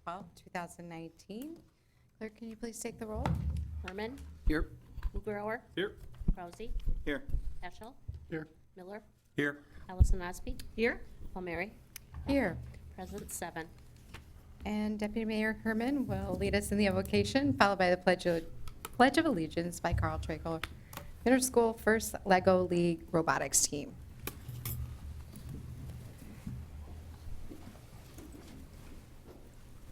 12th, 2019. Clerk, can you please take the roll? Herman, Here. Mugrower, Here. Rousey, Here. Eschel, Here. Miller, Here. Allison Osby. Here. Palmieri, Here. present 7. And Deputy Mayor Herman will lead us in the invocation, followed by the Pledge of Allegiance by Carl Traeger, Middle School First Lego League Robotics Team.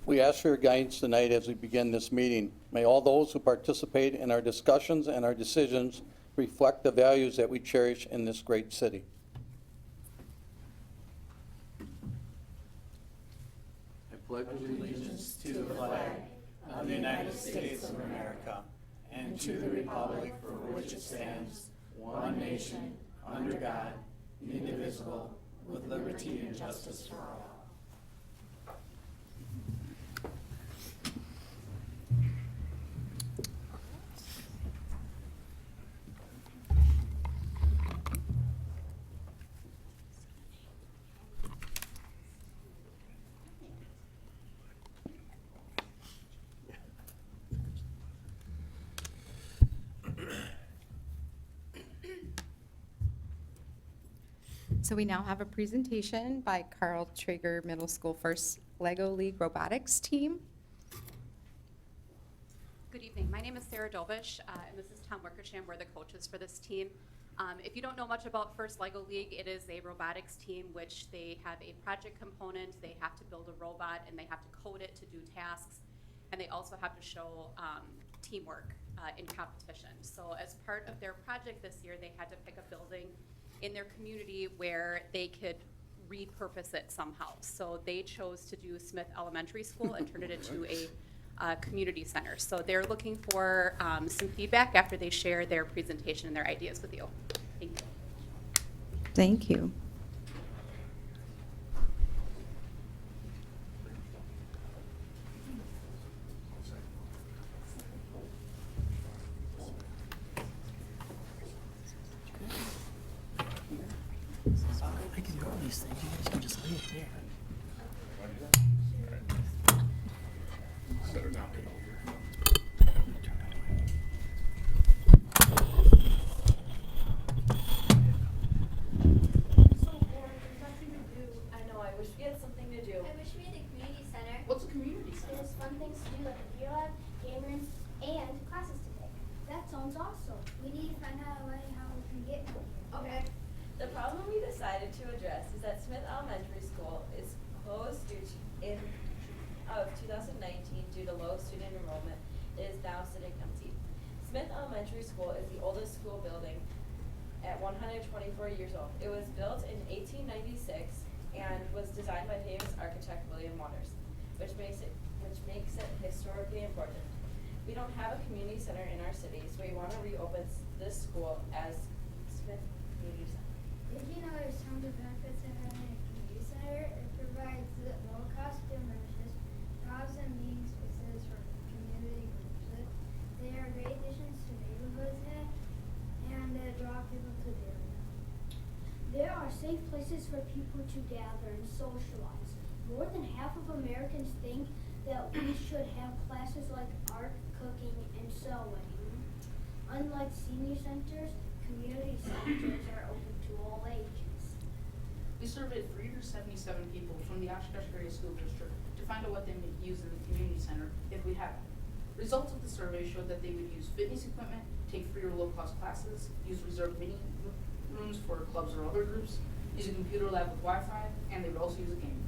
We ask for your guidance tonight as we begin this meeting. May all those who participate in our discussions and our decisions reflect the values that we cherish in this great city. I pledge allegiance to the flag of the United States of America and to the republic for which it stands, one nation, under God, indivisible, with liberty and justice for all. So we now have a presentation by Carl Traeger Middle School First Lego League Robotics Team. Good evening. My name is Sarah Dovish, and this is Tom Wickersham. We're the coaches for this team. If you don't know much about First Lego League, it is a robotics team which they have a project component. They have to build a robot, and they have to code it to do tasks, and they also have to show teamwork in competition. So as part of their project this year, they had to pick a building in their community where they could repurpose it somehow. So they chose to do Smith Elementary School and turn it into a community center. So they're looking for some feedback after they share their presentation and their ideas with you. Thank you. Thank you. I can do all these things. You guys can just leave it there. I know, I wish we had something to do. I wish we had a community center. What's a community center? There's fun things to do like a beer lab, game rooms, and classes to take. That sounds awesome. We need to find out a way how we can get one. Okay. The problem we decided to address is that Smith Elementary School is closed in 2019 due to low student enrollment. It is now sitting empty. Smith Elementary School is the oldest school building at 124 years old. It was built in 1896 and was designed by famous architect William Waters, which makes it historically important. We don't have a community center in our city, so we want to reopen this school as Smith Community Center. Did you know there's some of the benefits of having a community center? It provides low cost gym memberships, jobs and meeting spaces for community groups. They are great additions to neighborhoods and draw people to the area. There are safe places for people to gather and socialize. More than half of Americans think that we should have classes like art, cooking, and sewing. Unlike senior centers, community centers are open to all ages. We surveyed 377 people from the Oshkosh Area School District to find out what they would use in the community center if we had it. Results of the survey showed that they would use fitness equipment, take free or low-cost classes, use reserved meeting rooms for clubs or other groups, use a computer lab with Wi-Fi, and they would also use a game.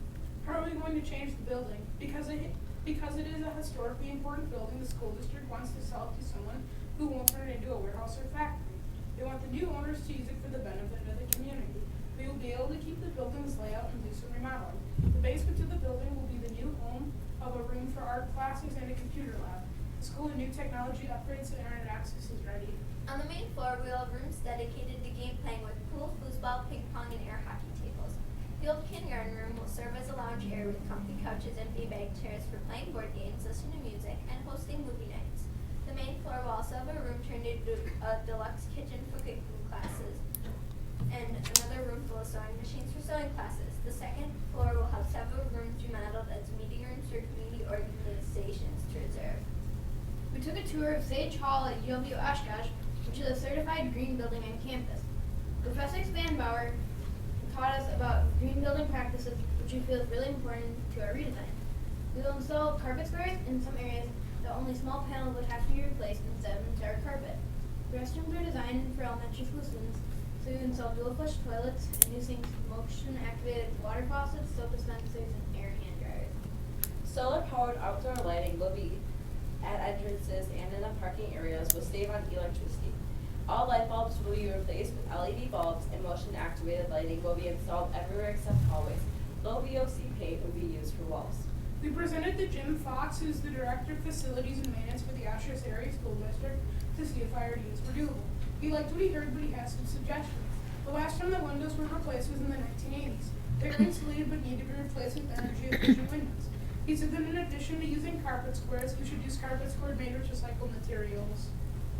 How are we going to change the building? Because it is a historically important building, the school district wants to sell it to someone who won't turn it into a warehouse or factory. They want the new owners to use it for the benefit of the community. We will be able to keep the building's layout and do some remodeling. The basement of the building will be the new home of a room for art classes and a computer lab. The school and new technology upgrades and internet access is ready. On the main floor, we will have rooms dedicated to game playing with pool, foosball, ping pong, and air hockey tables. The old kindergarten room will serve as a lounge area with comfy couches and beanbag chairs for playing board games, listening to music, and hosting movie nights. The main floor will also have a room turned into a deluxe kitchen for cooking classes, and another room full of sewing machines for sewing classes. The second floor will have several rooms remodeled as meeting rooms for community accommodations to reserve. We took a tour of Sage Hall at UW Oshkosh, which is a certified green building on campus. Professor Spanbauer taught us about green building practices, which we feel is really important to our redesign. We will install carpet squares in some areas that only small panels would have to be replaced instead of entire carpet. The restrooms are designed for elementary school students, so we install dual flush toilets and new sinks, motion-activated water faucets, soap dispensers, and air hand dryers. Solar-powered outdoor lighting will be at entrances and in the parking areas will save on electricity. All light bulbs will be replaced with LED bulbs, and motion-activated lighting will be installed everywhere except hallways. Low VOC paint will be used for walls. We presented to Jim Fox, who's the Director of Facilities and Maintenance for the Oshkosh Area School District, to see if our ideas were doable. He liked what he heard, but he had some suggestions. The last time the windows were replaced was in the 1980s. They were insulated but need to be replaced with energy-efficient windows. He said that in addition to using carpet squares, we should use carpet square made with recycled materials.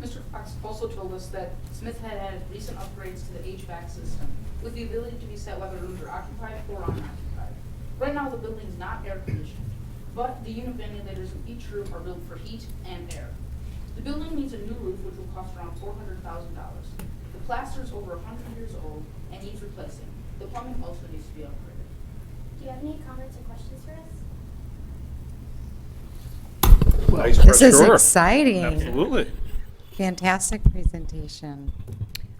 Mr. Fox also told us that Smith had had recent upgrades to the HVAC system with the ability to be set whether rooms are occupied or unoccupied. Right now, the building is not air conditioned, but the unit ventilators in each room are built for heat and air. The building needs a new roof, which will cost around $400,000. The plaster is over 100 years old and needs replacing. The plumbing also needs to be upgraded. Do you have any comments or questions for us? Nice, This is sure. exciting. Absolutely. Fantastic presentation.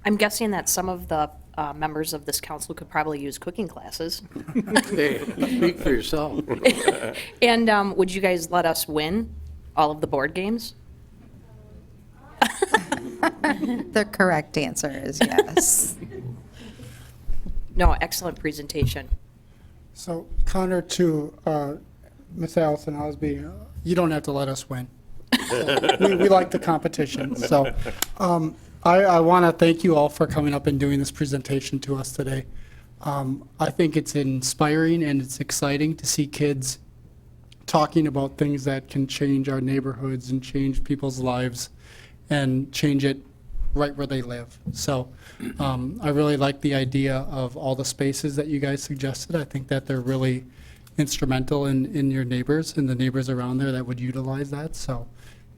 I'm guessing that some of the members of this council could probably use cooking classes. Hey, speak for yourself. And would you guys let us win all of the board games? The correct answer is yes. No, excellent presentation. So, counter to Miss Allison Osby, you don't have to let us win. We like the competition. So, I want to thank you all for coming up and doing this presentation to us today. I think it's inspiring and it's exciting to see kids talking about things that can change our neighborhoods and change people's lives and change it right where they live. So I really like the idea of all the spaces that you guys suggested. I think that they're really instrumental in your neighbors and the neighbors around there that would utilize that. So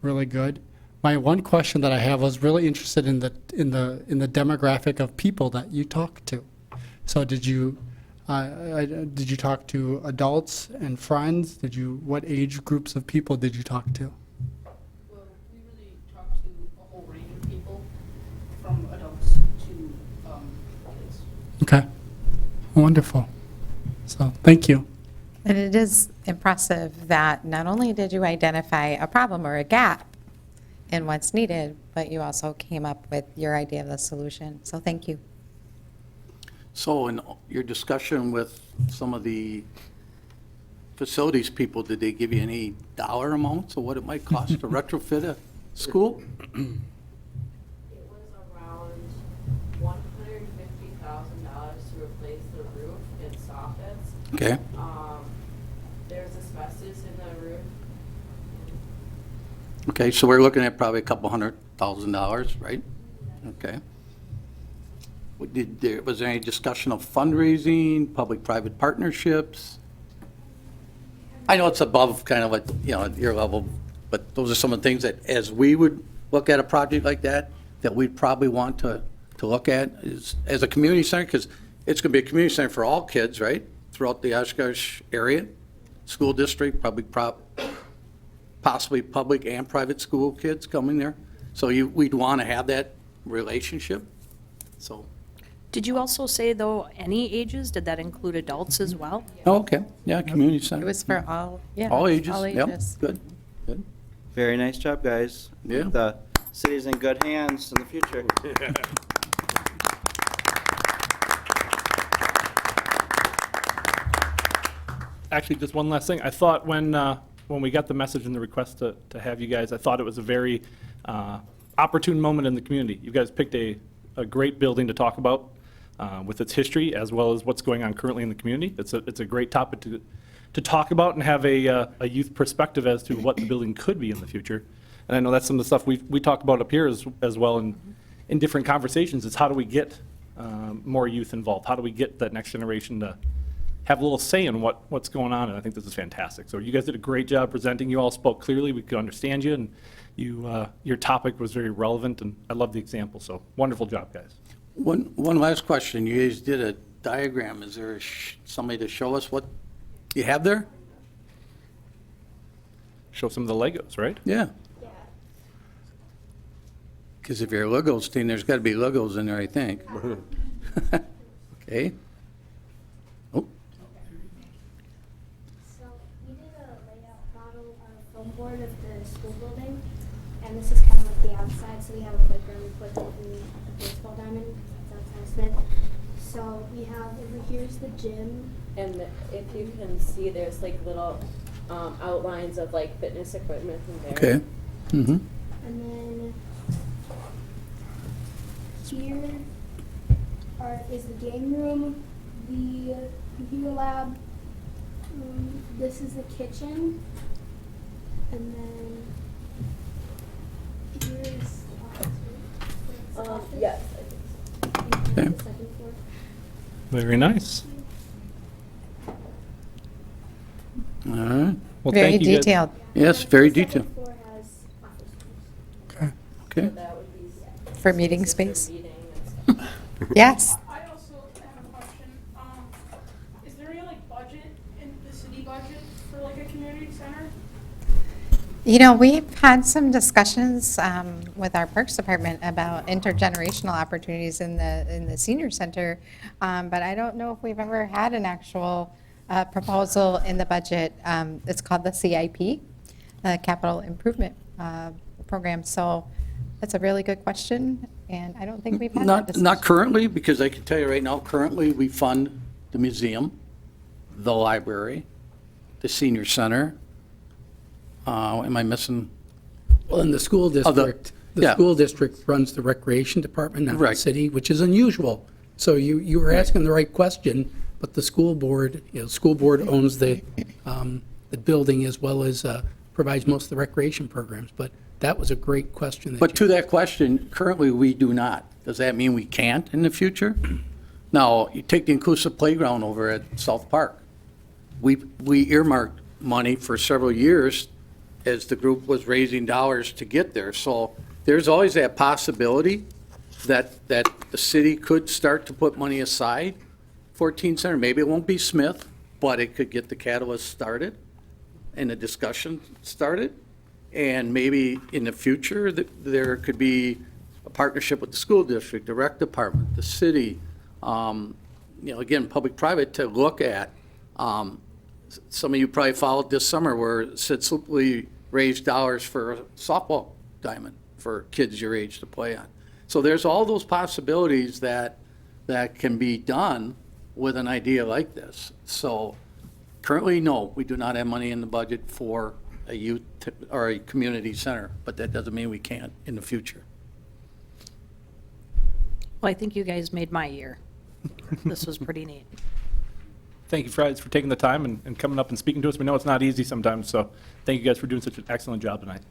really good. My one question that I have was really interested in the demographic of people that you talk to. So did you talk to adults and friends? What age groups of people did you talk to? Well, we really talked to a whole range of people, from adults to kids. Okay, wonderful. So thank you. And it is impressive that not only did you identify a problem or a gap in what's needed, but you also came up with your idea of the solution. So thank you. So in your discussion with some of the facilities people, did they give you any dollar amounts of what it might cost to retrofit a school? It was around $150,000 to replace the roof and soffits. Okay. There's asbestos in the roof. Okay, so we're looking at probably a couple $100,000, right? Okay. Was there any discussion of fundraising, public-private partnerships? I know it's above kind of at your level, but those are some of the things that, as we would look at a project like that we'd probably want to look at as a community center, because it's going to be a community center for all kids, right? Throughout the Oshkosh area, school district, possibly public and private school kids coming there. So we'd want to have that relationship, so. Did you also say, though, any ages? Did that include adults as well? Oh, okay, yeah, community center. It was for all, yeah. All ages, All yep, ages. good, good. Very nice job, guys. Yeah. The city's in good hands in the future. Actually, just one last thing. I thought when we got the message and the request to have you guys, I thought it was a very opportune moment in the community. You guys picked a great building to talk about with its history as well as what's going on currently in the community. It's a great topic to talk about and have a youth perspective as to what the building could be in the future. And I know that's some of the stuff we talk about up here as well in different conversations, is how do we get more youth involved? How do we get that next generation to have a little say in what's going on, and I think this is fantastic. So you guys did a great job presenting. You all spoke clearly. We could understand you, and your topic was very relevant, and I love the example. So wonderful job, guys. One last question. You guys did a diagram. Is there somebody to show us what you have there? Show some of the Legos, right? Yeah. Yeah. Because if you're a Legos team, there's got to be Legos in there, I think. Okay. Oh, So we did a layout model on a foam board of the school building, and this is kind of like the outside. So we have a playground, we put in a baseball diamond. That's outside Smith. So we have over here's the gym. And if you can see, there's like little outlines of like fitness equipment in there. okay. Mm-hmm. And then here is the game room, the computer lab. This is the kitchen. And then here's the office. Yes. And Okay. the second floor. Very nice. All right. Well, Very thank you guys. detailed. Yes, very The detailed. second floor has office rooms. Okay. Okay. That would be For meeting space. meeting and stuff. Yes. I also have a question. Is there any like budget in the city budget for like a community center? You know, we've had some discussions with our Parks Department about intergenerational opportunities in the senior center, but I don't know if we've ever had an actual proposal in the budget. It's called the CIP, Capital Improvement Program. So that's a really good question, and I don't think we've had that Not discussion. currently, because I can tell you right now, currently, we fund the museum, the library, the senior center. Am I missing? Well, in the school Oh, district, the yeah. school district runs the recreation department, not the Right. city, which is unusual. So you were asking the right question, but the school board, school board owns the building as well as provides most of the recreation programs. But that was a great question. But to that question, currently, we do not. Does that mean we can't in the future? Now, you take the inclusive playground over at South Park. We earmarked money for several years as the group was raising dollars to get there. So there's always that possibility that the city could start to put money aside for a teen center. Maybe it won't be Smith, but it could get the catalyst started and the discussion started. And maybe in the future, there could be a partnership with the school district, the rec department, the city, again, public-private, to look at. Some of you probably followed this summer where Sid Slippley raised dollars for a softball diamond for kids your age to play on. So there's all those possibilities that can be done with an idea like this. So currently, no, we do not have money in the budget for a youth or a community center, but that doesn't mean we can't in the future. Well, I think you guys made my year. This was pretty neat. Thank you, guys, for taking the time and coming up and speaking to us. We know it's not easy sometimes, so thank you guys for doing such an excellent job tonight.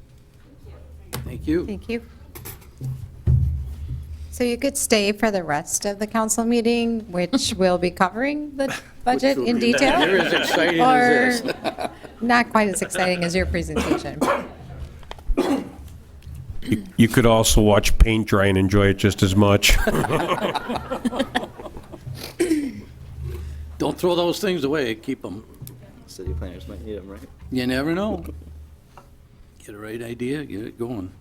Thank you. Thank you. So you could stay for the rest of the council meeting, which will be covering the budget in detail. They're as exciting Or as this. not quite as exciting as your presentation. You could also watch paint dry and enjoy it just as much. Don't throw those things away, keep them. City planners might need them, right? You never know. Get a right idea, get it going.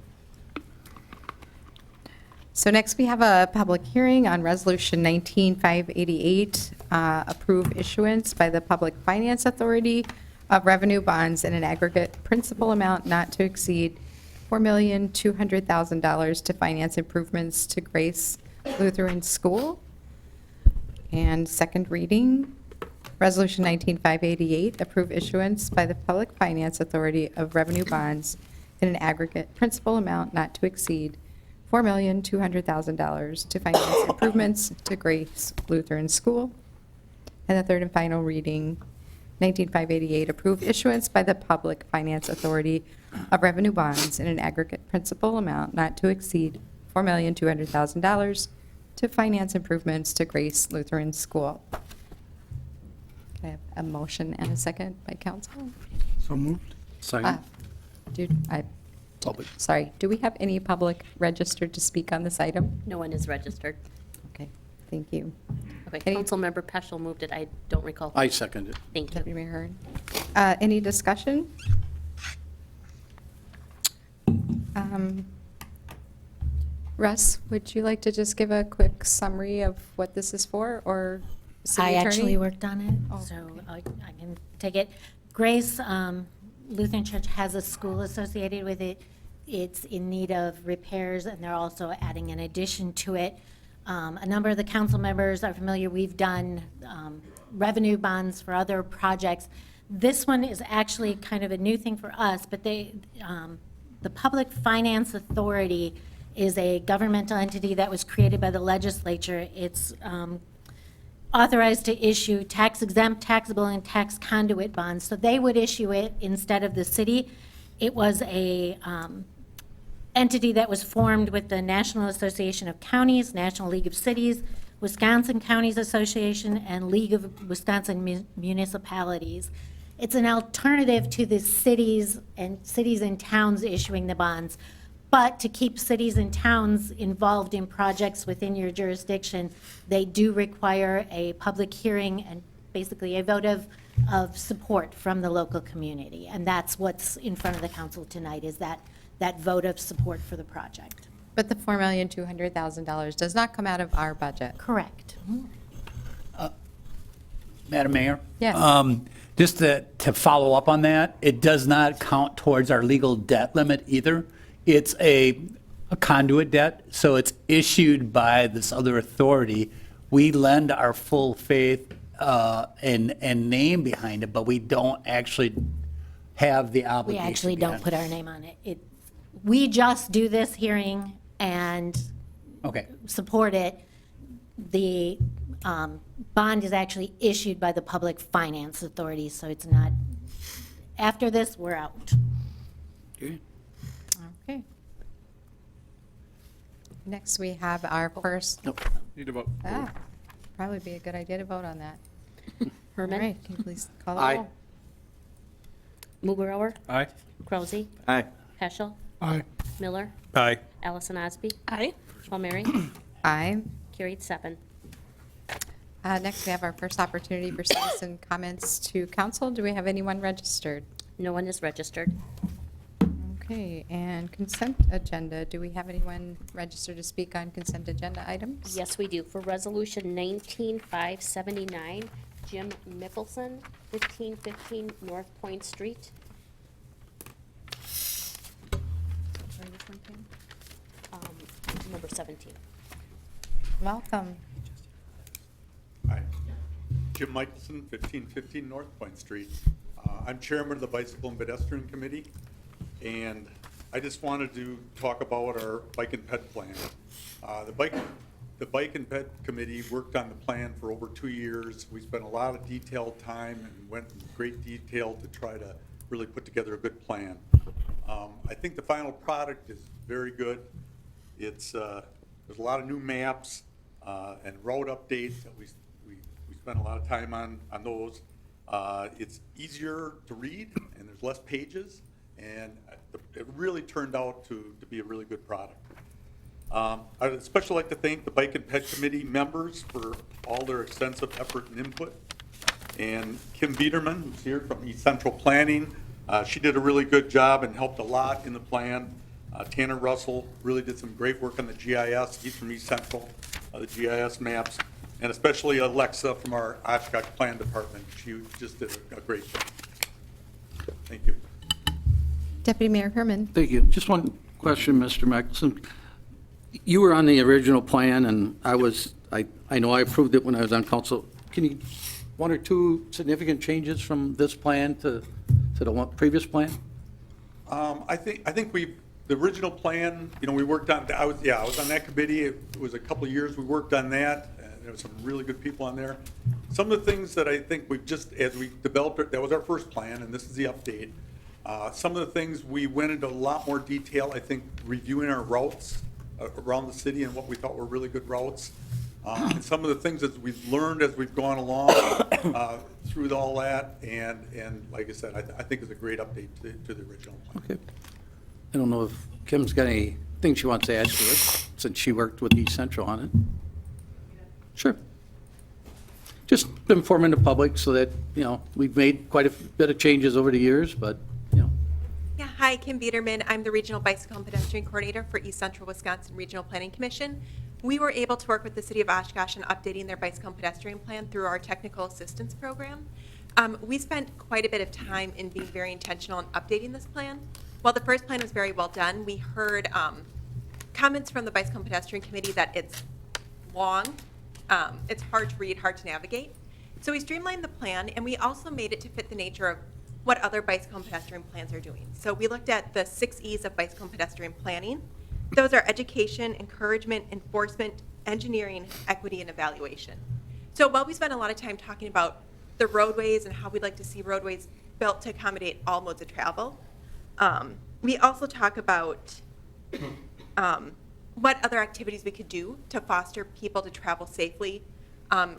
So next, we have a public hearing on Resolution 19588, approve issuance by the Public Finance Authority of revenue bonds in an aggregate principal amount not to exceed $4,200,000 to finance improvements to Grace Lutheran School. And second reading, Resolution 19588, approve issuance by the Public Finance Authority of revenue bonds in an aggregate principal amount not to exceed $4,200,000 to finance improvements to Grace Lutheran School. And the third and final reading, 19588, approve issuance by the Public Finance Authority of revenue bonds in an aggregate principal amount not to exceed $4,200,000 to finance improvements to Grace Lutheran School. I have a motion and a second by council? So moved. Second? Sorry, do we have any public registered to speak on this item? No one is registered. Okay, thank you. Okay, Any- Councilmember Peschel moved it. I don't recall. I second it. Thank you. Deputy Mayor Hearn. Any discussion? Russ, would you like to just give a quick summary of what this is for, or city I attorney? actually worked on it, Oh, so okay. I can take it. Grace Lutheran Church has a school associated with it. It's in need of repairs, and they're also adding an addition to it. A number of the council members are familiar. We've done revenue bonds for other projects. This one is actually kind of a new thing for us, but the Public Finance Authority is a governmental entity that was created by the legislature. It's authorized to issue tax-exempt, taxable, and tax conduit bonds. So they would issue it instead of the city. It was a entity that was formed with the National Association of Counties, National League of Cities, Wisconsin Counties Association, and League of Wisconsin Municipalities. It's an alternative to the cities and towns issuing the bonds. But to keep cities and towns involved in projects within your jurisdiction, they do require a public hearing and basically a vote of support from the local community. And that's what's in front of the council tonight, is that vote of support for the project. But the $4,200,000 does not come out of our budget. Correct. Madam Mayor? Yes. Just to follow up on that, it does not count towards our legal debt limit either. It's a conduit debt, so it's issued by this other authority. We lend our full faith and name behind it, but we don't actually have the We obligation. actually don't behind put our name on it. We just do this hearing and Okay. support it. The bond is actually issued by the Public Finance Authority, so it's not, after this, we're out. Okay. Okay. Next, we have our first, Need a vote. probably be a good idea to vote on that. Herman? All right, can you please call the Aye. roll? Mugrower, Aye. Krause, Aye. Peschel, Aye. Miller, Aye. Allison Osby. Aye. Palmieri, Aye. carried 7. Next, we have our first opportunity for citizen comments to council. Do we have anyone registered? No one is registered. Okay, and consent agenda. Do we have anyone registered to speak on consent agenda items? Yes, we do. For Resolution 19579, Jim Mickelson, 1515 North Point Street. Where this one came? Number 17. Welcome. Hi, Jim Michelson, 1515 North Point Street. I'm chairman of the Bicycle and Pedestrian Committee, and I just wanted to talk about our bike and ped plan. The Bike and Ped Committee worked on the plan for over 2 years. We spent a lot of detailed time and went in great detail to try to really put together a good plan. I think the final product is very good. It's there's a lot of new maps and road updates that we spent a lot of time on those. It's easier to read, and there's less pages, and it really turned out to be a really good product. I'd especially like to thank the Bike and Ped Committee members for all their extensive effort and input. And Kim Biederman, who's here from East Central Planning, she did a really good job and helped a lot in the plan. Tanner Russell really did some great work on the GIS. He's from East Central, the GIS maps. And especially Alexa from our Oshkosh Plan Department. She just did a great job. Thank you. Deputy Mayor Herman. Thank you. Just one question, Mr. Mickelson. You were on the original plan, and I know I approved it when I was on council. Can you, one or two significant changes from this plan to the previous plan? I think the original plan, we worked on, I was on that committee. It was a couple of years we worked on that. There were some really good people on there. Some of the things that I think we've just, as we developed it, that was our first plan, and this is the update. Some of the things we went into a lot more detail, I think, reviewing our routes around the city and what we thought were really good routes. And some of the things that we've learned as we've gone along through all that, and like I said, I think it's a great update to the original plan. Okay. I don't know if Kim's got anything she wants to add to it, since she worked with East Central on it. Sure. Just informing the public so that, we've made quite a bit of changes over the years, but, Yeah, hi, Kim Biederman. I'm the Regional Bicycle and Pedestrian Coordinator for East Central Wisconsin Regional Planning Commission. We were able to work with the City of Oshkosh in updating their bicycle and pedestrian plan through our technical assistance program. We spent quite a bit of time in being very intentional in updating this plan. While the first plan was very well done, we heard comments from the Bicycle and Pedestrian Committee that it's long, it's hard to read, hard to navigate. So we streamlined the plan, and we also made it to fit the nature of what other bicycle and pedestrian plans are doing. So we looked at the 6 E's of bicycle and pedestrian planning. Those are education, encouragement, enforcement, engineering, equity, and evaluation. So while we spent a lot of time talking about the roadways and how we'd like to see roadways built to accommodate all modes of travel, we also talk about what other activities we could do to foster people to travel safely,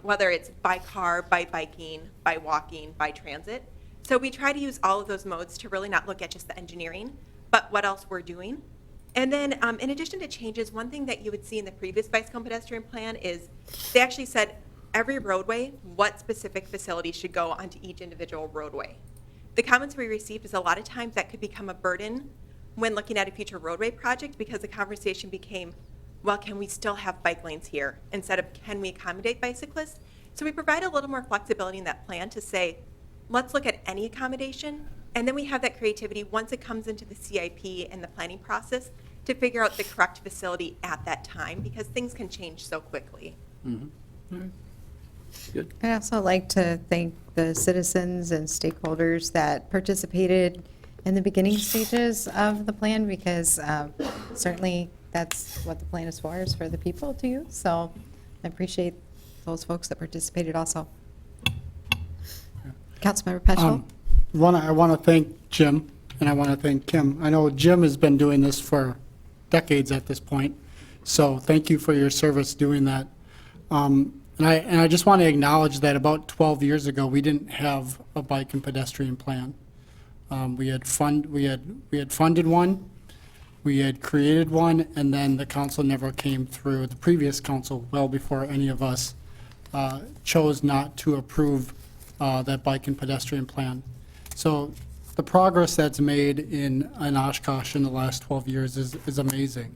whether it's by car, by biking, by walking, by transit. So we try to use all of those modes to really not look at just the engineering, but what else we're doing. And then in addition to changes, one thing that you would see in the previous bicycle and pedestrian plan is they actually said every roadway, what specific facilities should go onto each individual roadway. The comments we received is a lot of times that could become a burden when looking at a future roadway project, because the conversation became, well, can we still have bike lanes here instead of can we accommodate bicyclists? So we provide a little more flexibility in that plan to say, let's look at any accommodation, and then we have that creativity once it comes into the CIP and the planning process to figure out the correct facility at that time, because things can change so quickly. good. I'd also like to thank the citizens and stakeholders that participated in the beginning stages of the plan, because certainly that's what the plan is for the people to use. So I appreciate those folks that participated also. Councilmember Peschel? I want to thank Jim, and I want to thank Kim. I know Jim has been doing this for decades at this point, so thank you for your service doing that. And I just want to acknowledge that about 12 years ago, we didn't have a bike and pedestrian plan. We had funded one, we had created one, and then the council never came through. The previous council, well before any of us, chose not to approve that bike and pedestrian plan. So the progress that's made in Oshkosh in the last 12 years is amazing.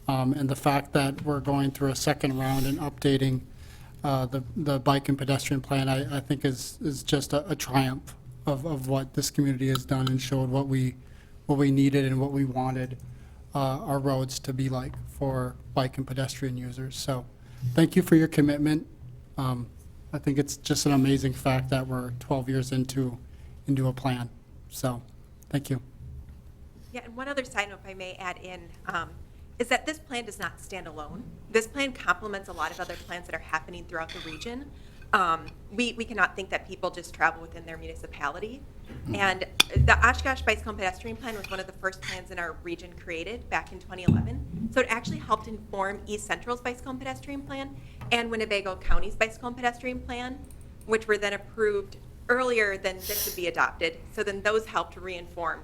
And the fact that we're going through a second round and updating the bike and pedestrian plan, I think is just a triumph of what this community has done and showed what we needed and what we wanted our roads to be like for bike and pedestrian users. So thank you for your commitment. I think it's just an amazing fact that we're 12 years into a plan. So, thank you. Yeah, and one other side note, if I may add in, is that this plan does not stand alone. This plan complements a lot of other plans that are happening throughout the region. We cannot think that people just travel within their municipality. And the Oshkosh Bicycle and Pedestrian Plan was one of the first plans in our region created back in 2011. So it actually helped inform East Central's Bicycle and Pedestrian Plan and Winnebago County's Bicycle and Pedestrian Plan, which were then approved earlier than this would be adopted. So then those helped reinform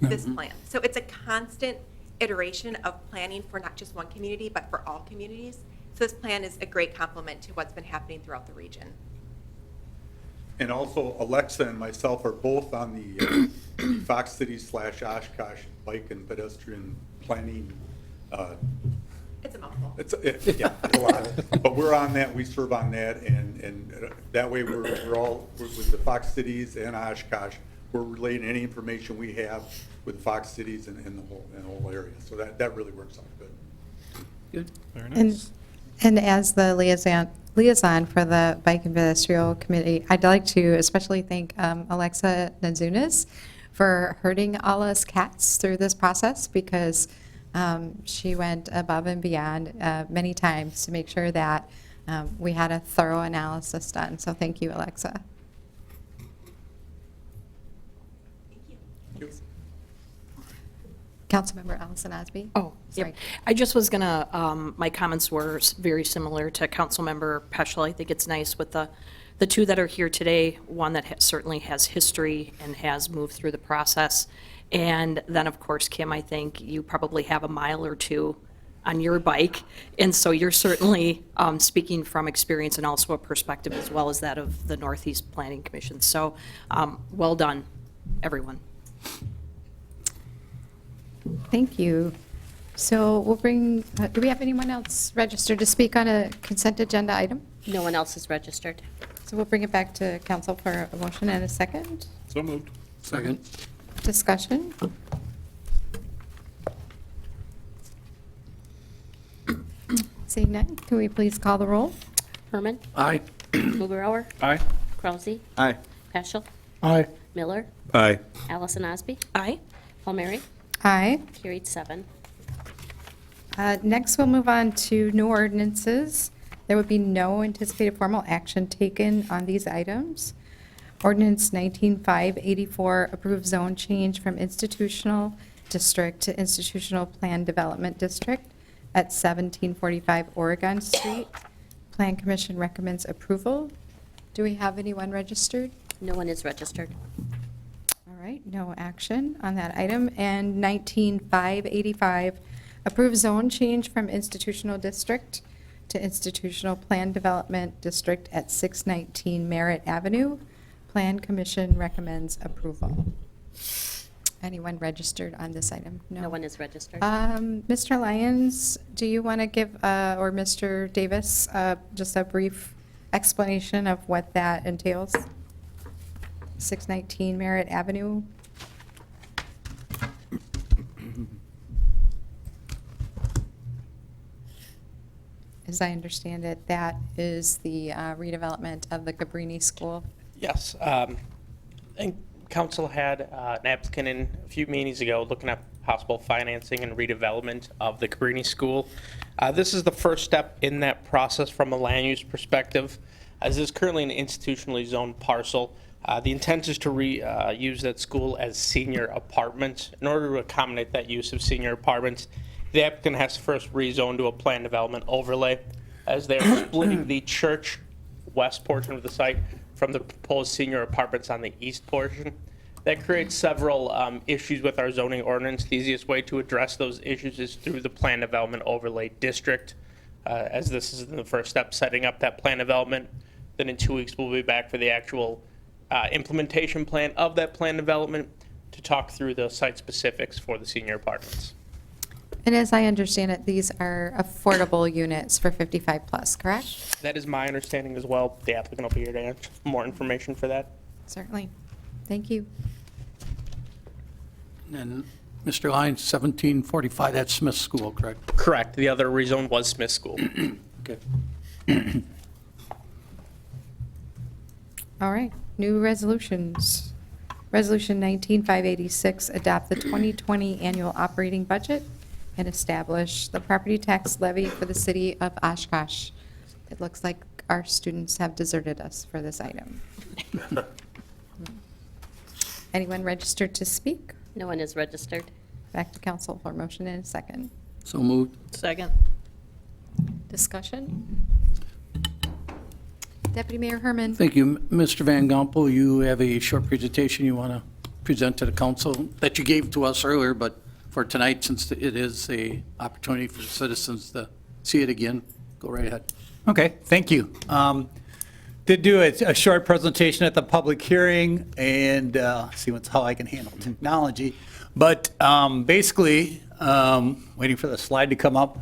this plan. So it's a constant iteration of planning for not just one community, but for all communities. So this plan is a great complement to what's been happening throughout the region. And also, Alexa and myself are both on the Fox City / Oshkosh Bike and Pedestrian Planning. It's a mouthful. It's a lot. But we're on that, we serve on that, and that way we're with the Fox Cities and Oshkosh, we're relaying any information we have with Fox Cities and the whole area. So that really works out good. Good. Very nice. And as the liaison for the Bike and Pedestrian Committee, I'd like to especially thank Alexa Nazunas for herding all us cats through this process, because she went above and beyond many times to make sure that we had a thorough analysis done. So thank you, Alexa. Thank you. Councilmember Allison Osby. Oh, Sorry. yep. I just was gonna, my comments were very similar to Councilmember Peschel. I think it's nice with the two that are here today, one that certainly has history and has moved through the process. And then, of course, Kim, I think you probably have a mile or two on your bike. And so you're certainly speaking from experience and also a perspective as well as that of the Northeast Planning Commission. So well done, everyone. Thank you. So we'll bring, do we have anyone else registered to speak on a consent agenda item? No one else is registered. So we'll bring it back to council for a motion and a second. So moved. Second. Discussion? Seeing none, can we please call the roll? Herman, Aye. Mugrower, Aye. Krause, Aye. Peschel, Aye. Miller, Aye. Allison Osby, Aye. Palmieri, Aye. carried 7. Next, we'll move on to new ordinances. There would be no anticipated formal action taken on these items. Ordinance 19584 approves zone change from institutional district to institutional plan development district at 1745 Oregon Street. Plan Commission recommends approval. Do we have anyone registered? No one is registered. All right, no action on that item. And 19585 approves zone change from institutional district to institutional plan development district at 619 Merritt Avenue. Plan Commission recommends approval. Anyone registered on this item? No one is registered. Mr. Lyons, do you want to give, or Mr. Davis, just a brief explanation of what that entails? 619 Merritt Avenue? As I understand it, that is the redevelopment of the Cabrini School. Yes. And council had an applicant in a few meetings ago looking at possible financing and redevelopment of the Cabrini School. This is the first step in that process from a land use perspective, as it is currently an institutionally zoned parcel. The intent is to use that school as senior apartments. In order to accommodate that use of senior apartments, the applicant has to first rezone to a plan development overlay, as they're splitting the church west portion of the site from the proposed senior apartments on the east portion. That creates several issues with our zoning ordinance. The easiest way to address those issues is through the plan development overlay district, as this is the first step, setting up that plan development. Then in 2 weeks, we'll be back for the actual implementation plan of that plan development to talk through the site specifics for the senior apartments. And as I understand it, these are affordable units for 55 plus, correct? That is my understanding as well. The applicant will be here to answer more information for that. Certainly. Thank you. And Mr. Lyons, 1745, that's Smith School, correct? Correct. The other rezone was Smith School. Okay. All right, new resolutions. Resolution 19586, adopt the 2020 annual operating budget and establish the property tax levy for the city of Oshkosh. It looks like our students have deserted us for this item. Anyone registered to speak? No one is registered. Back to council for motion and a second. So moved. Second. Discussion? Deputy Mayor Herman. Thank you. Mr. Van Gompel, you have a short presentation you want to present to the council that you gave to us earlier, but for tonight, since it is a opportunity for citizens to see it again, go right ahead. Okay, thank you. Did do a short presentation at the public hearing and see how I can handle technology. But basically, waiting for the slide to come up,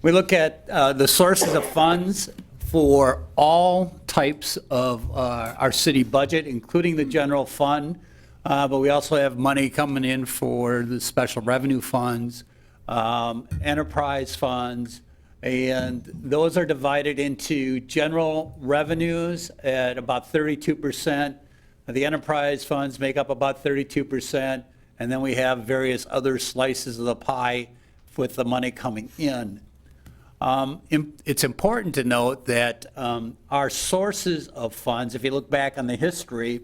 we look at the sources of funds for all types of our city budget, including the general fund. But we also have money coming in for the special revenue funds, enterprise funds, and those are divided into general revenues at about 32%. The enterprise funds make up about 32%, and then we have various other slices of the pie with the money coming in. It's important to note that our sources of funds, if you look back on the history,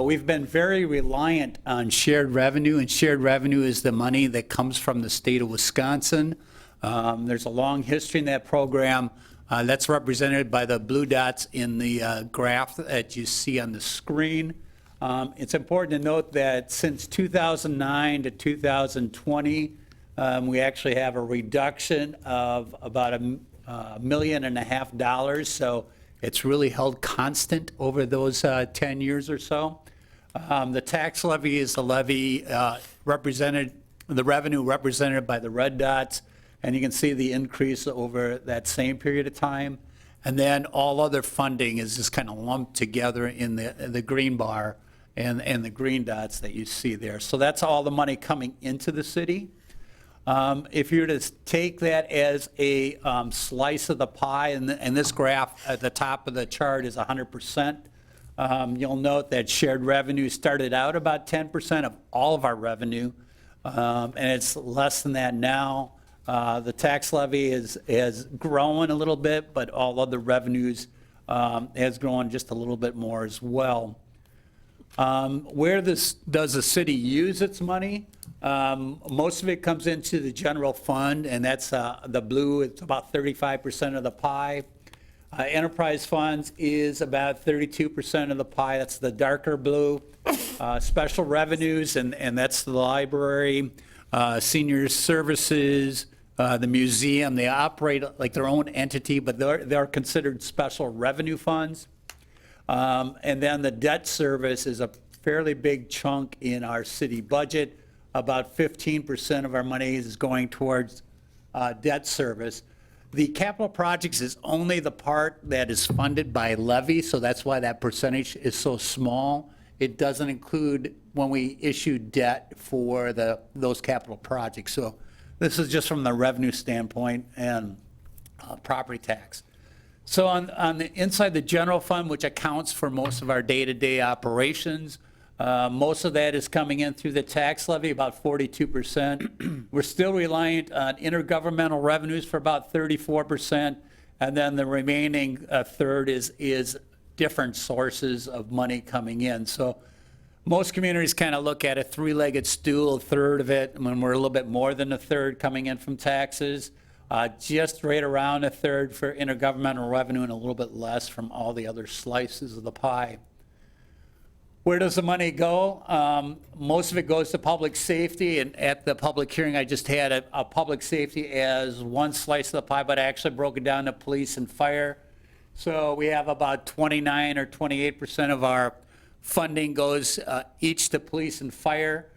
we've been very reliant on shared revenue, and shared revenue is the money that comes from the state of Wisconsin. There's a long history in that program. That's represented by the blue dots in the graph that you see on the screen. It's important to note that since 2009 to 2020, we actually have a reduction of about $1.5 million, so it's really held constant over those 10 years or so. The tax levy is the levy represented, the revenue represented by the red dots, and you can see the increase over that same period of time. And then all other funding is just kind of lumped together in the green bar and the green dots that you see there. So that's all the money coming into the city. If you were to take that as a slice of the pie, and this graph at the top of the chart is 100%, you'll note that shared revenue started out about 10% of all of our revenue, and it's less than that now. The tax levy has grown a little bit, but all other revenues has grown just a little bit more as well. Where does the city use its money? Most of it comes into the general fund, and that's the blue. It's about 35% of the pie. Enterprise funds is about 32% of the pie. That's the darker blue. Special revenues, and that's the library, senior services, the museum. They operate like their own entity, but they're considered special revenue funds. And then the debt service is a fairly big chunk in our city budget. About 15% of our money is going towards debt service. The capital projects is only the part that is funded by levy, so that's why that percentage is so small. It doesn't include when we issue debt for those capital projects. So this is just from the revenue standpoint and property tax. So on the inside the general fund, which accounts for most of our day-to-day operations, most of that is coming in through the tax levy, about 42%. We're still reliant on intergovernmental revenues for about 34%, and then the remaining third is different sources of money coming in. So most communities kind of look at a three-legged stool, a third of it, when we're a little bit more than a third coming in from taxes. Just right around a third for intergovernmental revenue and a little bit less from all the other slices of the pie. Where does the money go? Most of it goes to public safety, and at the public hearing I just had a public safety as one slice of the pie, but I actually broke it down to police and fire. So we have about 29 or 28% of our funding goes each to police and fire.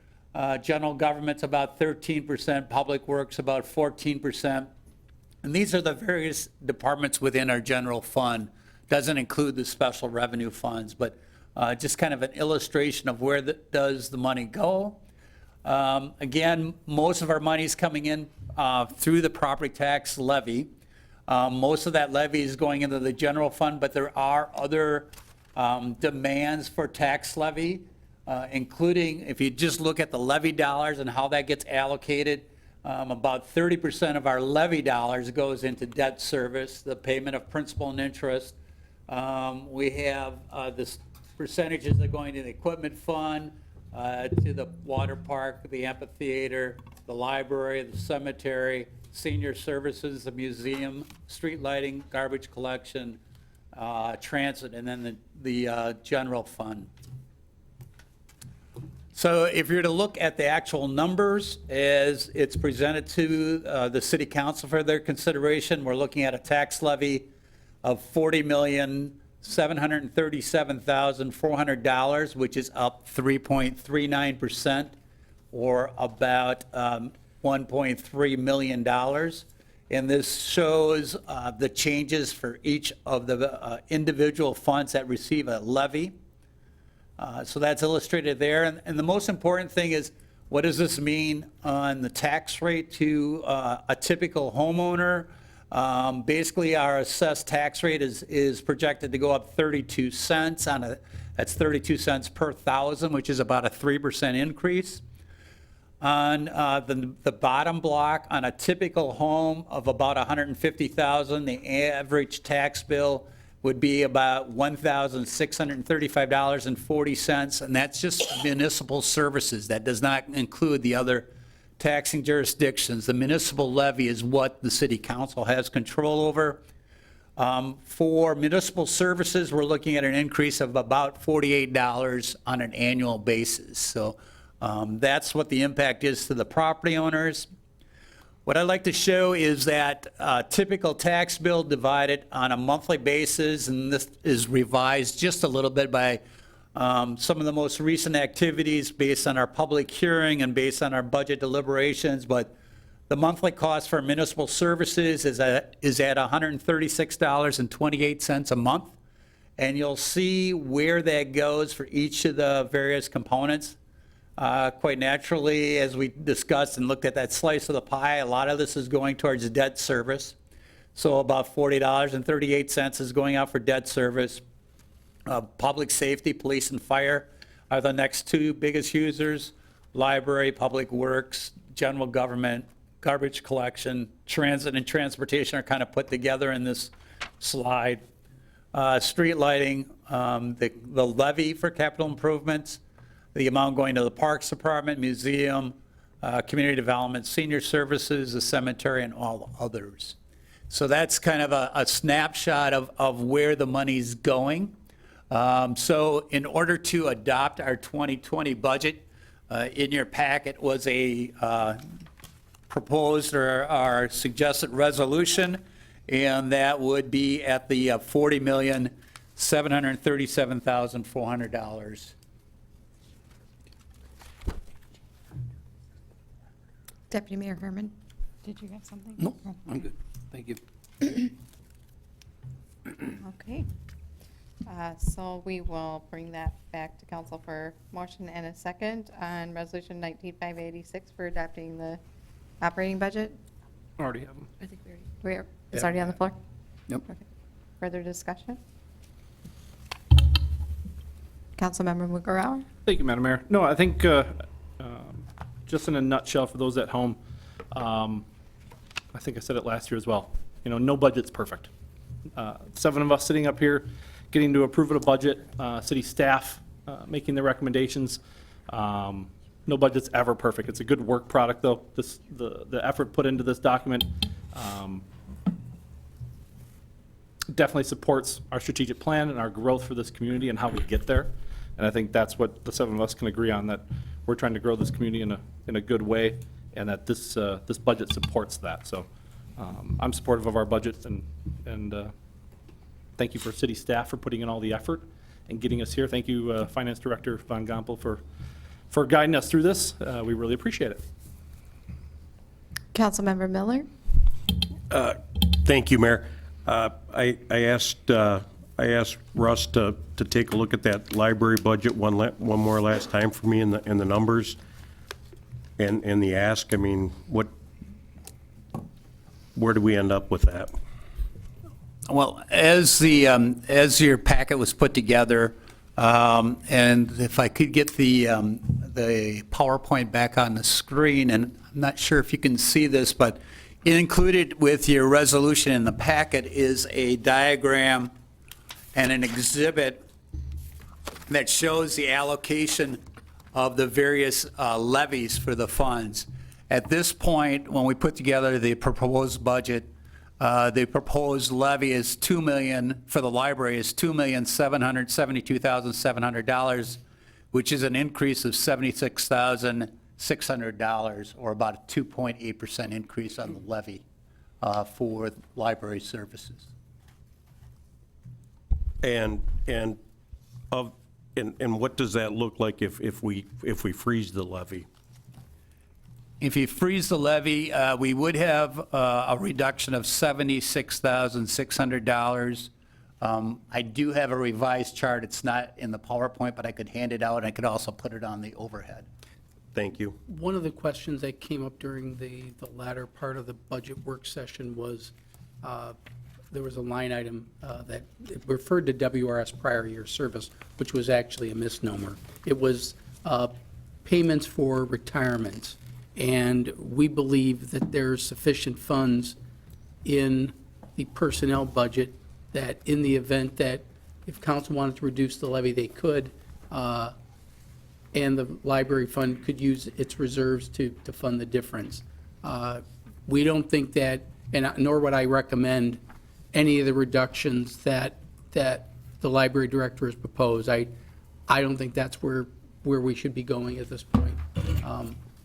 General government's about 13%, public works about 14%. And these are the various departments within our general fund. Doesn't include the special revenue funds, but just kind of an illustration of where does the money go. Again, most of our money is coming in through the property tax levy. Most of that levy is going into the general fund, but there are other demands for tax levy, including if you just look at the levy dollars and how that gets allocated. About 30% of our levy dollars goes into debt service, the payment of principal and interest. We have this percentages that are going to the equipment fund, to the water park, the amphitheater, the library, the cemetery, senior services, the museum, street lighting, garbage collection, transit, and then the general fund. So if you're to look at the actual numbers as it's presented to the city council for their consideration, we're looking at a tax levy of $40,737,400, which is up 3.39%, or about $1.3 million. And this shows the changes for each of the individual funds that receive a levy. So that's illustrated there. And the most important thing is, what does this mean on the tax rate to a typical homeowner? Basically, our assessed tax rate is projected to go up 32 cents that's 32 cents per thousand, which is about a 3% increase. On the bottom block, on a typical home of about $150,000, the average tax bill would be about $1,635.40, and that's just municipal services. That does not include the other taxing jurisdictions. The municipal levy is what the city council has control over. For municipal services, we're looking at an increase of about $48 on an annual basis. So that's what the impact is to the property owners. What I'd like to show is that typical tax bill divided on a monthly basis, and this is revised just a little bit by some of the most recent activities based on our public hearing and based on our budget deliberations, but the monthly cost for municipal services is at $136.28 a month, and you'll see where that goes for each of the various components. Quite naturally, as we discussed and looked at that slice of the pie, a lot of this is going towards debt service. So about $40.38 is going out for debt service. Public safety, police and fire are the next two biggest users. Library, public works, general government, garbage collection, transit and transportation are kind of put together in this slide. Street lighting, the levy for capital improvements, the amount going to the Parks Department, museum, community development, senior services, the cemetery, and all others. So that's kind of a snapshot of where the money's going. So in order to adopt our 2020 budget, in your packet was a proposed or our suggested resolution, and that would be at the $40,737,400. Deputy Mayor Herman, did you have something? No, I'm good. Thank you. Okay. So we will bring that back to council for motion and a second on resolution 19586 for adopting the operating budget. Already have them. I think we already. It's already on the floor? Yep. Okay. Further discussion? Councilmember Mugarauer? Thank you, Madam Mayor. No, I think just in a nutshell for those at home, I think I said it last year as well. You know, no budget's perfect. 7 of us sitting up here getting to approve of a budget, city staff making the recommendations. No budget's ever perfect. It's a good work product, though. The effort put into this document definitely supports our strategic plan and our growth for this community and how we get there. And I think that's what the 7 of us can agree on, that we're trying to grow this community in a good way, and that this budget supports that. So I'm supportive of our budget, and thank you for city staff for putting in all the effort and getting us here. Thank you, Finance Director Von Gompel, for guiding us through this. We really appreciate it. Councilmember Miller? Thank you, Mayor. I asked Russ to take a look at that library budget one more last time for me in the numbers and the ask. I mean, where do we end up with that? Well, as your packet was put together, and if I could get the PowerPoint back on the screen, and I'm not sure if you can see this, but included with your resolution in the packet is a diagram and an exhibit that shows the allocation of the various levies for the funds. At this point, when we put together the proposed budget, the proposed levy is $2 million, for the library is $2,772,700, which is an increase of $76,600, or about a 2.8% increase on the levy for library services. And what does that look like if we freeze the levy? If you freeze the levy, we would have a reduction of $76,600. I do have a revised chart. It's not in the PowerPoint, but I could hand it out, and I could also put it on the overhead. Thank you. One of the questions that came up during the latter part of the budget work session was there was a line item that referred to WRS prior year service, which was actually a misnomer. It was payments for retirement. And we believe that there's sufficient funds in the personnel budget that in the event that if council wanted to reduce the levy, they could, and the library fund could use its reserves to fund the difference. We don't think that, and nor would I recommend any of the reductions that the library director has proposed. I don't think that's where we should be going at this point.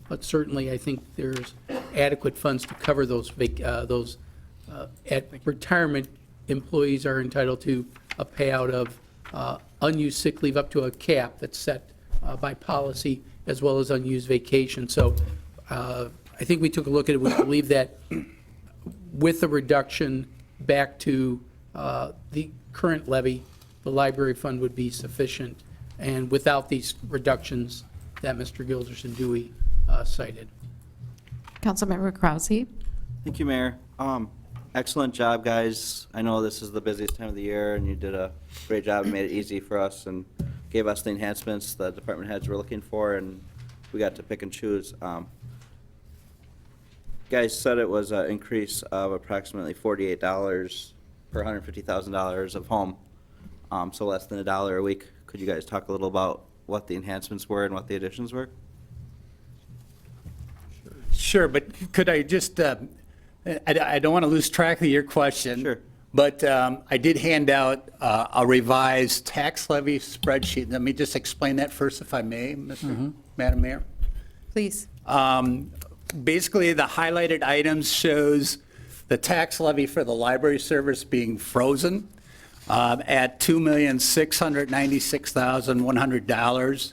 But certainly, I think there's adequate funds to cover those at retirement, employees are entitled to a payout of unused sick leave up to a cap that's set by policy, as well as unused vacation. So I think we took a look at it. We believe that with a reduction back to the current levy, the library fund would be sufficient, and without these reductions that Mr. Gilderson Dewey cited. Councilmember Krause? Thank you, Mayor. Excellent job, guys. I know this is the busiest time of the year, and you did a great job and made it easy for us and gave us the enhancements the department heads were looking for, and we got to pick and choose. Guys said it was an increase of approximately $48 per $150,000 of home, so less than $1 a week. Could you guys talk a little about what the enhancements were and what the additions were? Sure, but could I just, I don't want to lose track of your question. Sure. But I did hand out a revised tax levy spreadsheet. Let me just explain that first, if I may, Madam Mayor. Please. Basically, the highlighted items shows the tax levy for the library service being frozen at $2,696,100.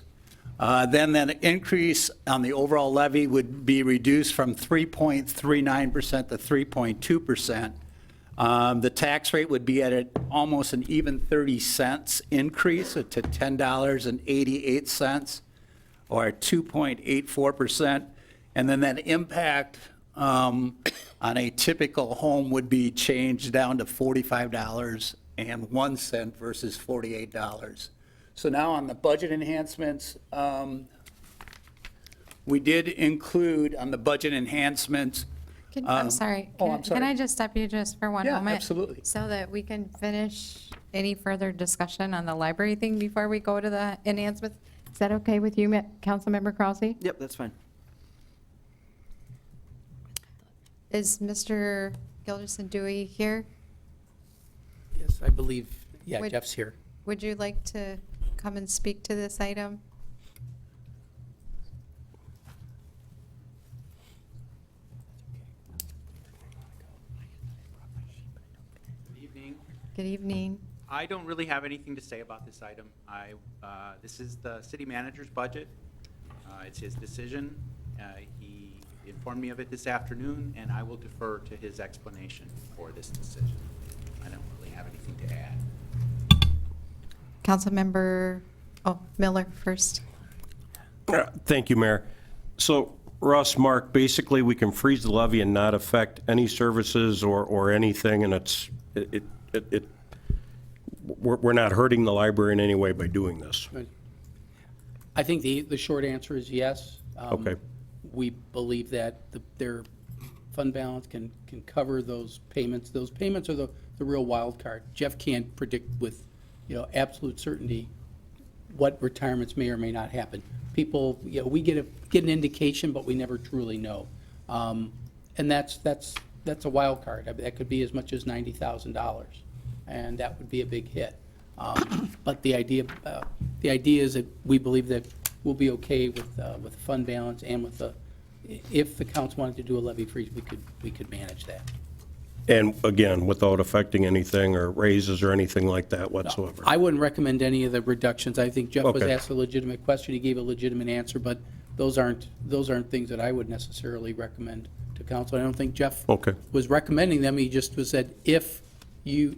Then that increase on the overall levy would be reduced from 3.39% to 3.2%. The tax rate would be at almost an even 30 cents increase to $10.88, or 2.84%. And then that impact on a typical home would be changed down to $45.01 versus $48. So now on the budget enhancements, we did include on the budget enhancements. I'm sorry. Oh, I'm sorry. Can I just stop you just for one Yeah, moment? absolutely. So that we can finish any further discussion on the library thing before we go to the enhancements? Is that okay with you, Councilmember Krause? Yep, that's fine. Is Mr. Gilderson Dewey here? Yes, I believe, yeah, Would- Jeff's here. Would you like to come and speak to this item? Good evening. Good evening. I don't really have anything to say about this item. This is the city manager's budget. It's his decision. He informed me of it this afternoon, and I will defer to his explanation for this decision. I don't really have anything to add. Councilmember, Miller first. Thank you, Mayor. So Russ, Mark, basically we can freeze the levy and not affect any services or anything, and we're not hurting the library in any way by doing this. I think the short answer is yes. Okay. We believe that their fund balance can cover those payments. Those payments are the real wild card. Jeff can't predict with, absolute certainty what retirements may or may not happen. People, we get an indication, but we never truly know. And that's a wild card. I mean, that could be as much as $90,000, and that would be a big hit. But the idea is that we believe that we'll be okay with fund balance and with if the council wanted to do a levy freeze, we could manage that. And again, without affecting anything or raises or anything like that whatsoever. I wouldn't recommend any of the reductions. I think Jeff was Okay. asked a legitimate question. He gave a legitimate answer, but those aren't things that I would necessarily recommend to council. I don't think Jeff was recommending them. He just was said, if you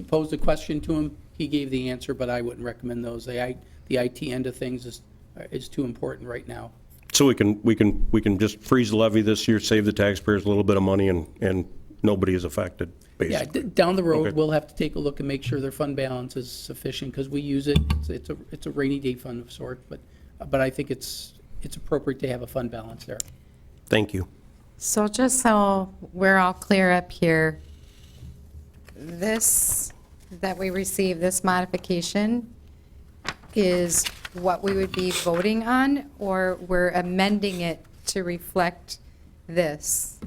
posed a question to him, he gave the answer, but I wouldn't recommend those. The IT end of things is too important right now. So we can just freeze the levy this year, save the taxpayers a little bit of money, and nobody is affected, Yeah, basically. down the road, Okay. we'll have to take a look and make sure their fund balance is sufficient, because we use it, it's a rainy day fund of sorts, but I think it's appropriate to have a fund balance there. Thank you. So just so we're all clear up here, this, that we receive, this modification, is what we would be voting on, or we're amending it to reflect this?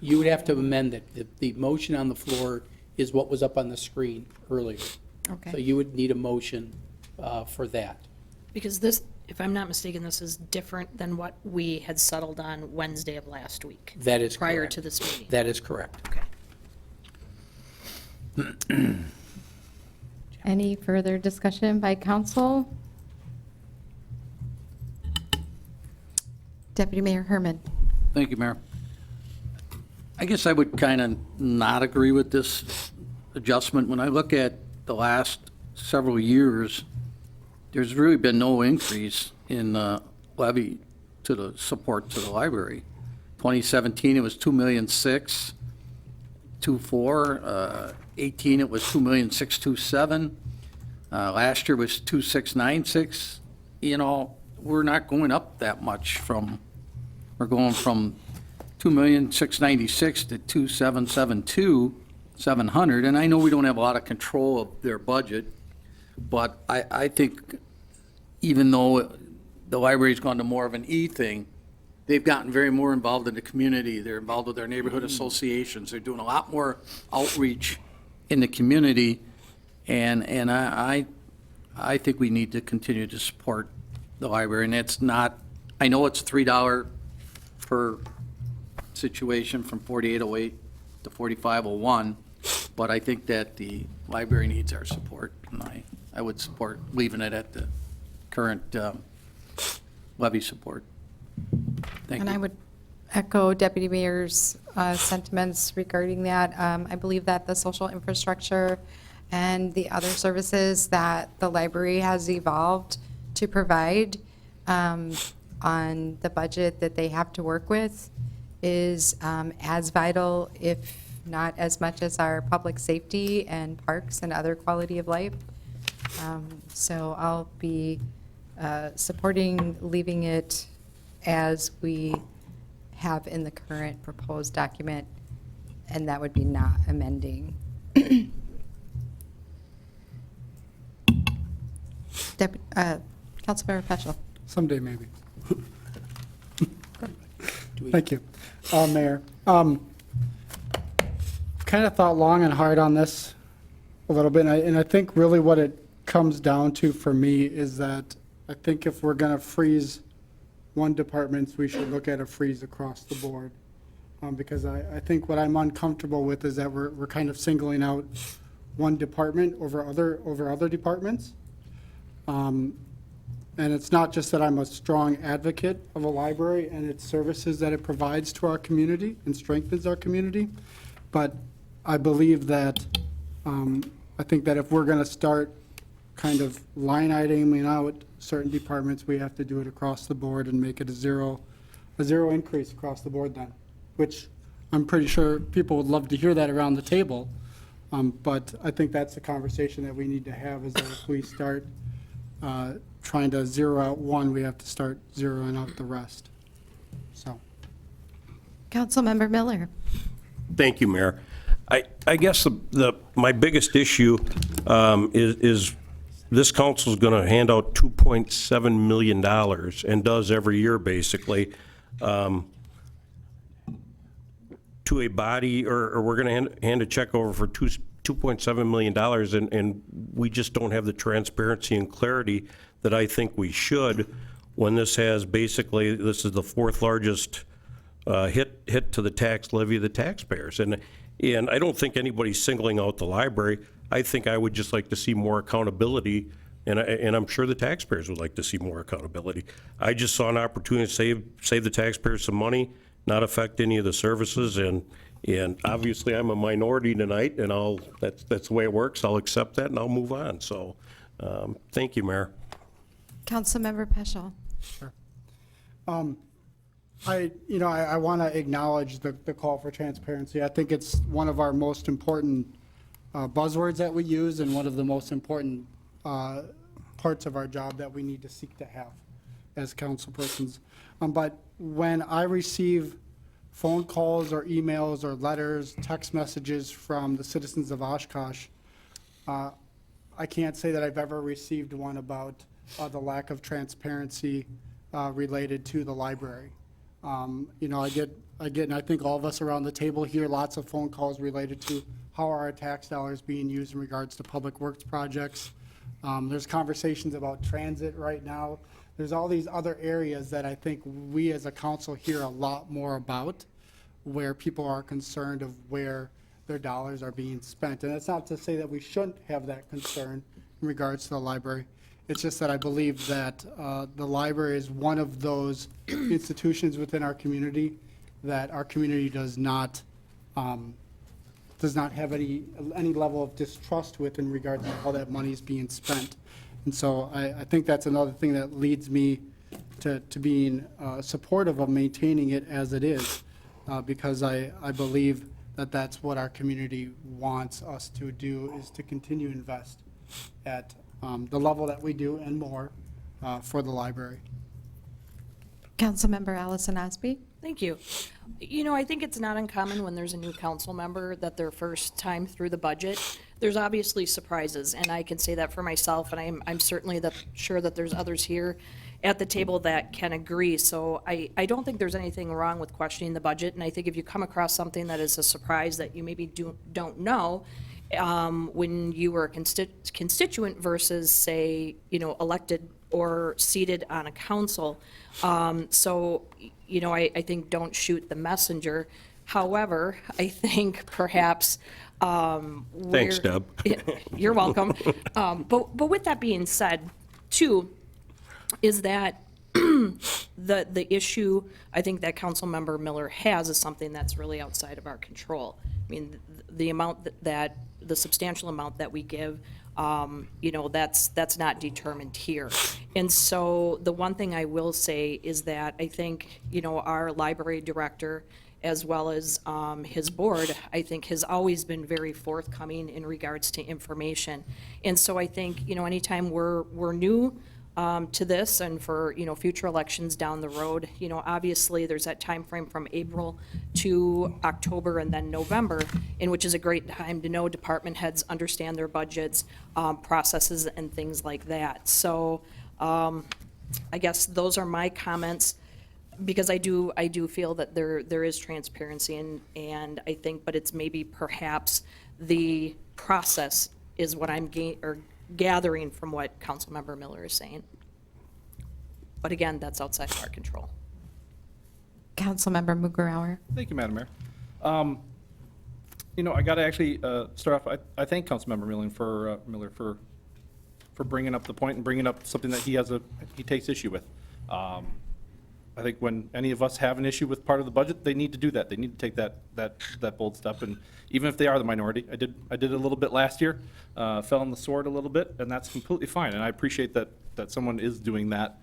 You would have to amend it. The motion on the floor is what was up on the screen earlier. Okay. So you would need a motion for that. Because this, if I'm not mistaken, this is different than what we had settled on Wednesday of last week. That is Prior correct. to this meeting. That is correct. Okay. Any further discussion by council? Deputy Mayor Herman. Thank you, Mayor. I guess I would kind of not agree with this adjustment. When I look at the last several years, there's really been no increase in levy to the support to the library. 2017, it was $2,600,000, 24. 18, it was $2,627,000. Last year was $2,696. You know, we're not going up that much we're going from $2,696,000 to $2,772,700. And I know we don't have a lot of control of their budget, but I think even though the library's gone to more of an E thing, they've gotten very more involved in the community. They're involved with their neighborhood associations. They're doing a lot more outreach in the community, and I think we need to continue to support the library. And it's not, I know it's $3 per situation from 4808 to 4501, but I think that the library needs our support, and I would support leaving it at the current levy support. Thank you. And I would echo Deputy Mayor's sentiments regarding that. I believe that the social infrastructure and the other services that the library has evolved to provide on the budget that they have to work with is as vital, if not as much as our public safety and parks and other quality of life. So I'll be supporting leaving it as we have in the current proposed document, and that would be not amending. Councilmember Peschel. Someday, maybe. Thank you, Mayor. Kind of thought long and hard on this a little bit, and I think really what it comes down to for me is that I think if we're going to freeze one department, we should look at a freeze across the board. Because I think what I'm uncomfortable with is that we're kind of singling out one department over other departments. And it's not just that I'm a strong advocate of a library and its services that it provides to our community and strengthens our community, but I believe that, I think that if we're going to start kind of line iteming out certain departments, we have to do it across the board and make it a zero increase across the board then, which I'm pretty sure people would love to hear that around the table. But I think that's the conversation that we need to have, is that if we start trying to zero out one, we have to start zeroing out the rest. So. Councilmember Miller. Thank you, Mayor. I guess my biggest issue is this council is going to hand out $2.7 million, and does every year, basically, to a body, or we're going to hand a check over for $2.7 million, and we just don't have the transparency and clarity that I think we should, when this is the fourth largest hit to the tax levy of the taxpayers. And I don't think anybody's singling out the library. I think I would just like to see more accountability, and I'm sure the taxpayers would like to see more accountability. I just saw an opportunity to save the taxpayers some money, not affect any of the services, and obviously I'm a minority tonight, and that's the way it works. I'll accept that and I'll move on. So, thank you, Mayor. Councilmember Peschel. Sure. I want to acknowledge the call for transparency. I think it's one of our most important buzzwords that we use, and one of the most important parts of our job that we need to seek to have as councilpersons. But when I receive phone calls or emails or letters, text messages from the citizens of Oshkosh. I can't say that I've ever received one about the lack of transparency related to the library. You know, I get, and I think all of us around the table hear lots of phone calls related to how are our tax dollars being used in regards to public works projects. There's conversations about transit right now. There's all these other areas that I think we as a council hear a lot more about, where people are concerned of where their dollars are being spent. And that's not to say that we shouldn't have that concern in regards to the library. It's just that I believe that the library is one of those institutions within our community that our community does not have any level of distrust with in regards to how that money is being spent. And so I think that's another thing that leads me to being supportive of maintaining it as it is, because I believe that that's what our community wants us to do, is to continue to invest at the level that we do and more for the library. Councilmember Allison Osby? Thank you. You know, I think it's not uncommon when there's a new council member that their first time through the budget, there's obviously surprises, and I can say that for myself, and I'm certainly sure that there's others here at the table that can agree. So I don't think there's anything wrong with questioning the budget, and I think if you come across something that is a surprise that you maybe don't know, when you were a constituent versus, say, you know, elected or seated on a council. So, you know, I think don't shoot the messenger. However, I think perhaps Thanks, Deb. You're welcome. But with that being said, too, is that the issue I think that Councilmember Miller has is something that's really outside of our control. I mean, the amount that the substantial amount that we give, you know, that's not determined here. And so the one thing I will say is that I think, you know, our library director, as well as his board, I think has always been very forthcoming in regards to information. And so I think, you know, anytime we're new to this, and for, you know, future elections down the road, you know, obviously there's that time frame from April to October and then November, in which is a great time to know department heads understand their budgets, processes and things like that. So I guess those are my comments, because I do feel that there is transparency, and I think, but it's maybe perhaps the process is what I'm gathering from what Councilmember Miller is saying. But again, that's outside of our control. Councilmember Mugarauer? Thank you, Madam Mayor. You know, I got to actually start off, I thank Councilmember Miller for bringing up the point and bringing up something that he takes issue with. I think when any of us have an issue with part of the budget, they need to do that. They need to take that bold step, and even if they are the minority, I did it a little bit last year, fell on the sword a little bit, and that's completely fine. And I appreciate that someone is doing that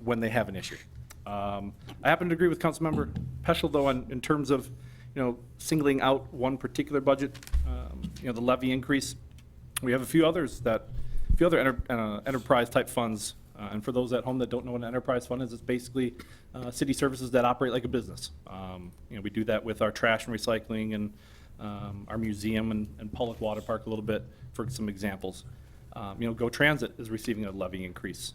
when they have an issue. I happen to agree with Councilmember Peschel, though, in terms of, you know, singling out one particular budget, you know, the levy increase. We have a few other enterprise type funds. And for those at home that don't know what an enterprise fund is, it's basically city services that operate like a business. You know, we do that with our trash and recycling and our museum and public water park a little bit, for some examples. You know, Go Transit is receiving a levy increase.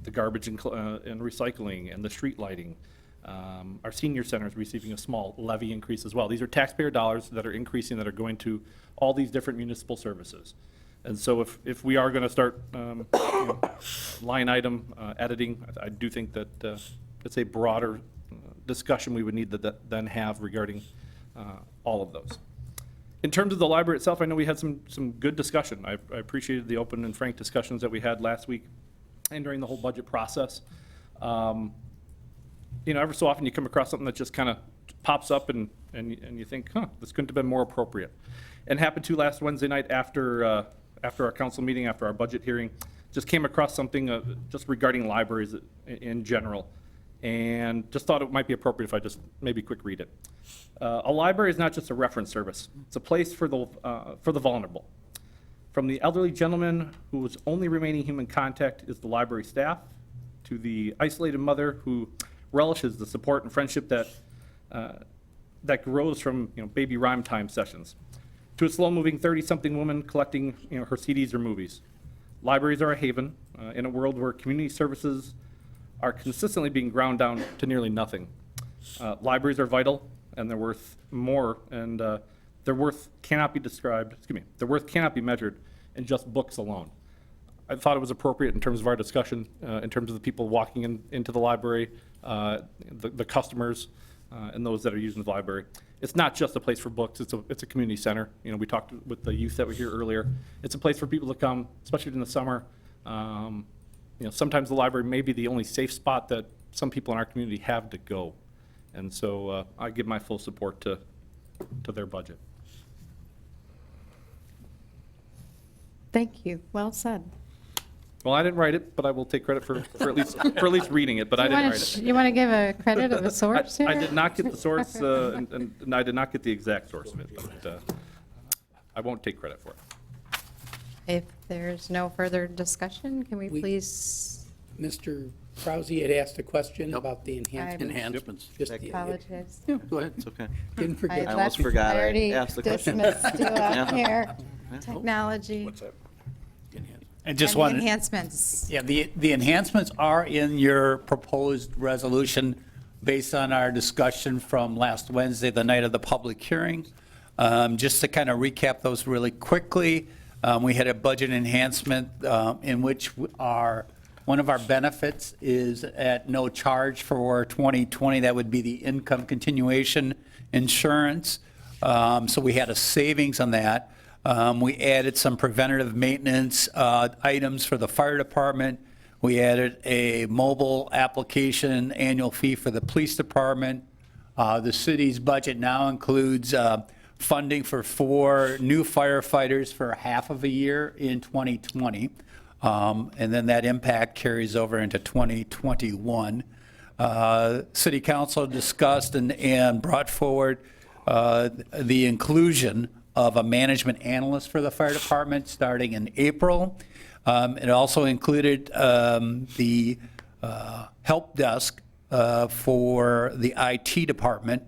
The garbage and recycling and the street lighting. Our senior center is receiving a small levy increase as well. These are taxpayer dollars that are increasing, that are going to all these different municipal services. And so if we are going to start you know, line item editing, I do think that it's a broader discussion we would need to then have regarding all of those. In terms of the library itself, I know we had some good discussion. I appreciated the open and frank discussions that we had last week and during the whole budget process. You know, every so often you come across something that just kind of pops up and you think, this couldn't have been more appropriate. And happened to last Wednesday night after our council meeting, after our budget hearing, just came across something just regarding libraries in general, and just thought it might be appropriate if I just maybe quick read it. A library is not just a reference service. It's a place for the vulnerable. From the elderly gentleman whose only remaining human contact is the library staff, to the isolated mother who relishes the support and friendship that that grows from, baby rhyme time sessions to a slow-moving 30-something woman collecting, her CDs or movies. Libraries are a haven in a world where community services are consistently being ground down to nearly nothing. Libraries are vital, and they're worth more, and their worth cannot be their worth cannot be measured in just books alone. I thought it was appropriate in terms of our discussion, in terms of the people walking into the library, the customers, and those that are using the library. It's not just a place for books, it's a community center. We talked with the youth that were here earlier. It's a place for people to come, especially in the summer. Sometimes the library may be the only safe spot that some people in our community have to go. And so I give my full support to their budget. Thank you. Well said. Well, I didn't write it, but I will take credit for at least reading it, but I didn't write it. You want to give a credit of a source here? I did not get the source, and I did not get the exact source of it, but I won't take credit for it. If there's no further discussion, can we please? Mr. Krause had asked a question about the enhancements. Enhancements. Just Apologize. Yeah, go ahead. It's okay. didn't forget. I almost forgot. I already asked the question. dismissed you up Yeah. here. Technology. What's that? I just And wanted. enhancements. Yeah, the enhancements are in your proposed resolution based on our discussion from last Wednesday, the night of the public hearing. Just to kind of recap those really quickly, we had a budget enhancement in which one of our benefits is at no charge for 2020. That would be the income continuation insurance. So we had a savings on that. We added some preventative maintenance items for the fire department. We added a mobile application annual fee for the police department. The city's budget now includes funding for 4 new firefighters for half of a year in 2020. And then that impact carries over into 2021. City Council discussed and brought forward the inclusion of a management analyst for the fire department starting in April. It also included the help desk for the IT department.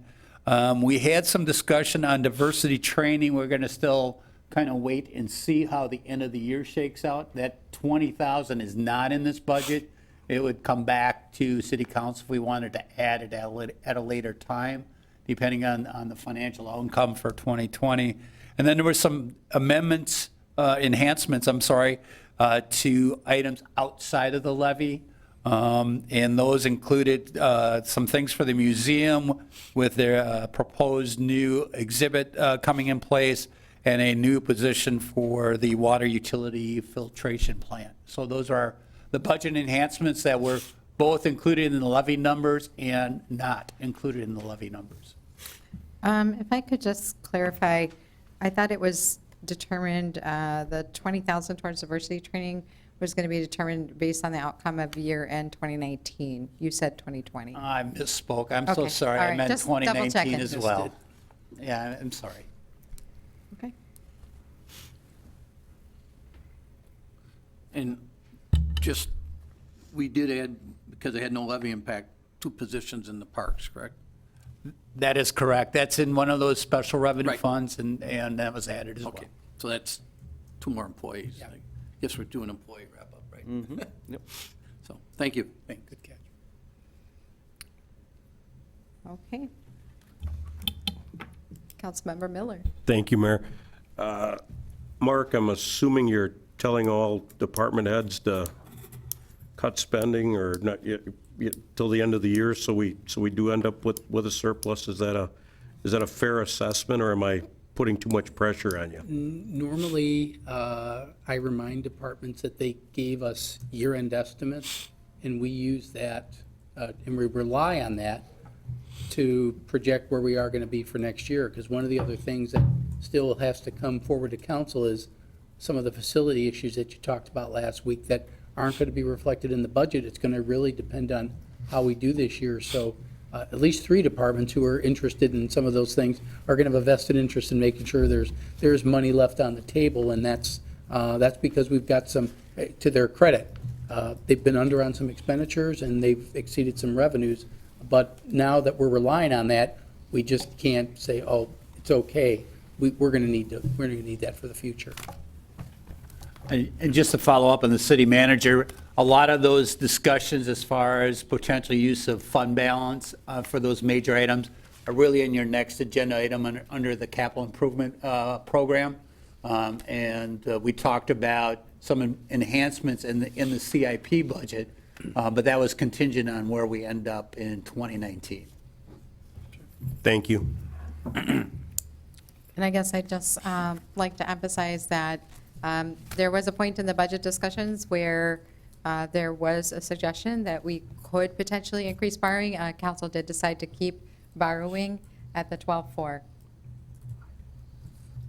We had some discussion on diversity training. We're going to still kind of wait and see how the end of the year shakes out. That $20,000 is not in this budget. It would come back to City Council if we wanted to add it at a later time, depending on the financial outcome for 2020. And then there were some enhancements, to items outside of the levy. And those included some things for the museum with their proposed new exhibit coming in place and a new position for the water utility filtration plant. So those are the budget enhancements that were both included in the levy numbers and not included in the levy numbers. If I could just clarify, I thought it was determined, the 20,000 towards diversity training was going to be determined based on the outcome of year-end 2019. You said 2020. I misspoke. I'm so Okay. sorry. All I right. meant Just double 2019 checking. as well. Yeah, I'm sorry. Okay. And just, we did add, because it had no levy impact, 2 positions in the parks, correct? That is correct. That's in one of those special revenue Right. funds, and that was added as well. Okay, so that's 2 more employees. I guess we're doing employee wrap-up, right? Yep. So, thank you. Good catch. Okay. Councilmember Miller. Thank you, Mayor. Mark, I'm assuming you're telling all department heads to cut spending or not yet till the end of the year, so we do end up with a surplus. Is that a fair assessment, or am I putting too much pressure on you? Normally, I remind departments that they gave us year-end estimates, and we use that, and we rely on that to project where we are going to be for next year, because one of the other things that still has to come forward to council is some of the facility issues that you talked about last week that aren't going to be reflected in the budget. It's going to really depend on how we do this year. So at least 3 departments who are interested in some of those things are going to have a vested interest in making sure there's money left on the table, and that's because we've got some, to their credit, they've been under on some expenditures and they've exceeded some revenues. But now that we're relying on that, We just can't say, oh, it's okay. We're going to need that for the future. And just to follow up on the city manager, a lot of those discussions as far as potential use of fund balance for those major items are really in your next agenda item under the capital improvement program. And we talked about some enhancements in the CIP budget, but that was contingent on where we end up in 2019. Thank you. And I guess I'd just like to emphasize that there was a point in the budget discussions where there was a suggestion that we could potentially increase borrowing. Council did decide to keep borrowing at the 12.4.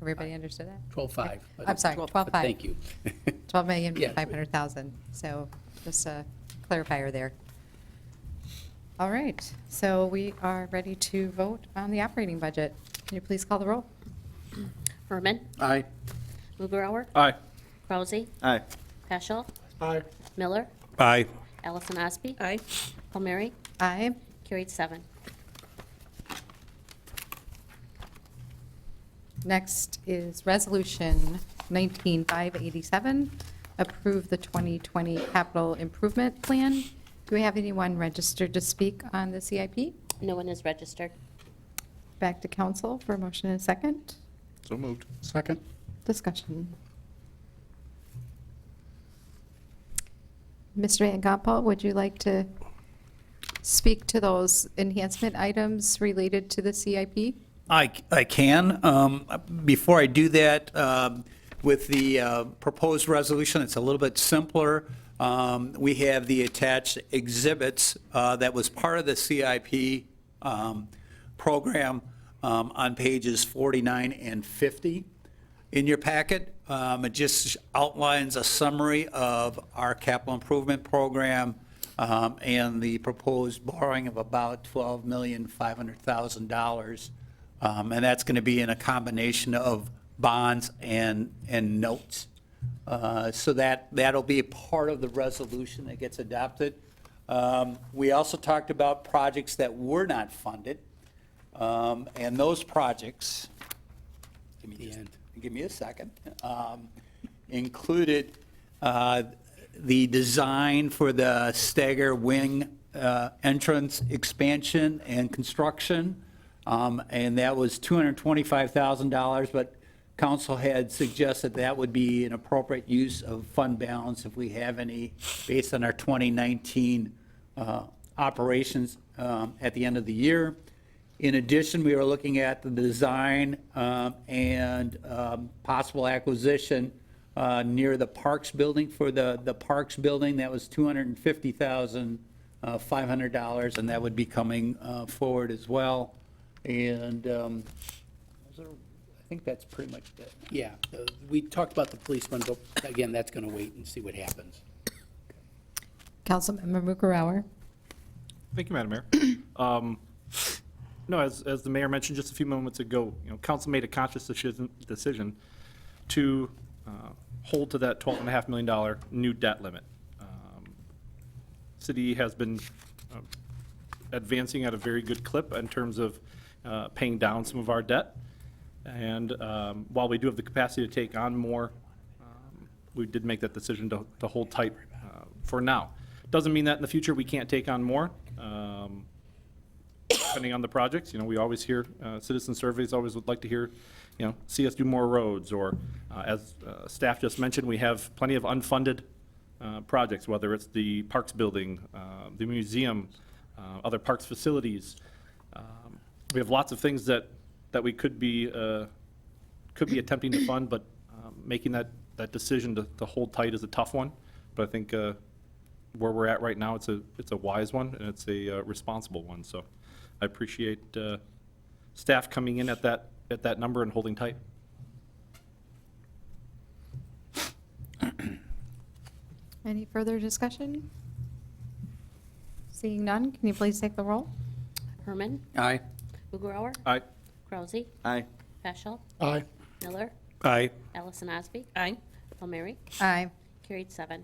Everybody understood that? 12.5. I'm sorry, 12.5. Thank you. 12,500,000. So just a clarifier there. All right, so we are ready to vote on the operating budget. Can you please call the roll? Herman, Aye. Mugrower, Aye. Krause, Aye. Peschel, Aye. Miller, Aye. Allison Osby, Aye. Palmieri, Aye. carried 7. Next is Resolution 19-587, approve the 2020 capital improvement plan. Do we have anyone registered to speak on the CIP? No one is registered. Back to council for a motion and a second. So moved. Second. Discussion. Mr. Van Gompel, would you like to speak to those enhancement items related to the CIP? I can. Before I do that, with the proposed resolution, it's a little bit simpler. We have the attached exhibits that was part of the CIP program on pages 49 and 50 in your packet. It just outlines a summary of our capital improvement program and the proposed borrowing of about $12,500,000. And that's going to be in a combination of bonds and notes. So that'll be a part of the resolution that gets adopted. We also talked about projects that were not funded. And those projects, give me a second, included the design for the stagger wing entrance expansion and construction. And that was $225,000, but council had suggested that would be an appropriate use of fund balance if we have any, based on our 2019 operations at the end of the year. In addition, we are looking at the design and possible acquisition near the Parks building. For the Parks building, that was $250,500, and that would be coming forward as well. And I think that's pretty much it. Yeah, we talked about the police one, but again, that's going to wait and see what happens. Councilmember Mugrower. Thank you, Madam Mayor. No, as the mayor mentioned just a few moments ago, council made a conscious decision to hold to that $12.5 million new debt limit. City has been advancing at a very good clip in terms of paying down some of our debt. And while we do have the capacity to take on more, we did make that decision to hold tight for now. Doesn't mean that in the future we can't take on more. Depending on the projects, we always hear citizen surveys always would like to hear, see us do more roads, or as staff just mentioned, we have plenty of unfunded projects, whether it's the Parks building, the museum, other parks facilities. We have lots of things that we could be attempting to fund, but making that decision to hold tight is a tough one. But I think where we're at right now, it's a wise one, and it's a responsible one. So I appreciate staff coming in at that number and holding tight. Any further discussion? Seeing none, can you please take the roll? Herman, Aye. Mugrower, Aye. Krause, Aye. Peschel, Aye. Miller, Aye. Allison Osby, Aye. Palmieri, Aye. carried 7.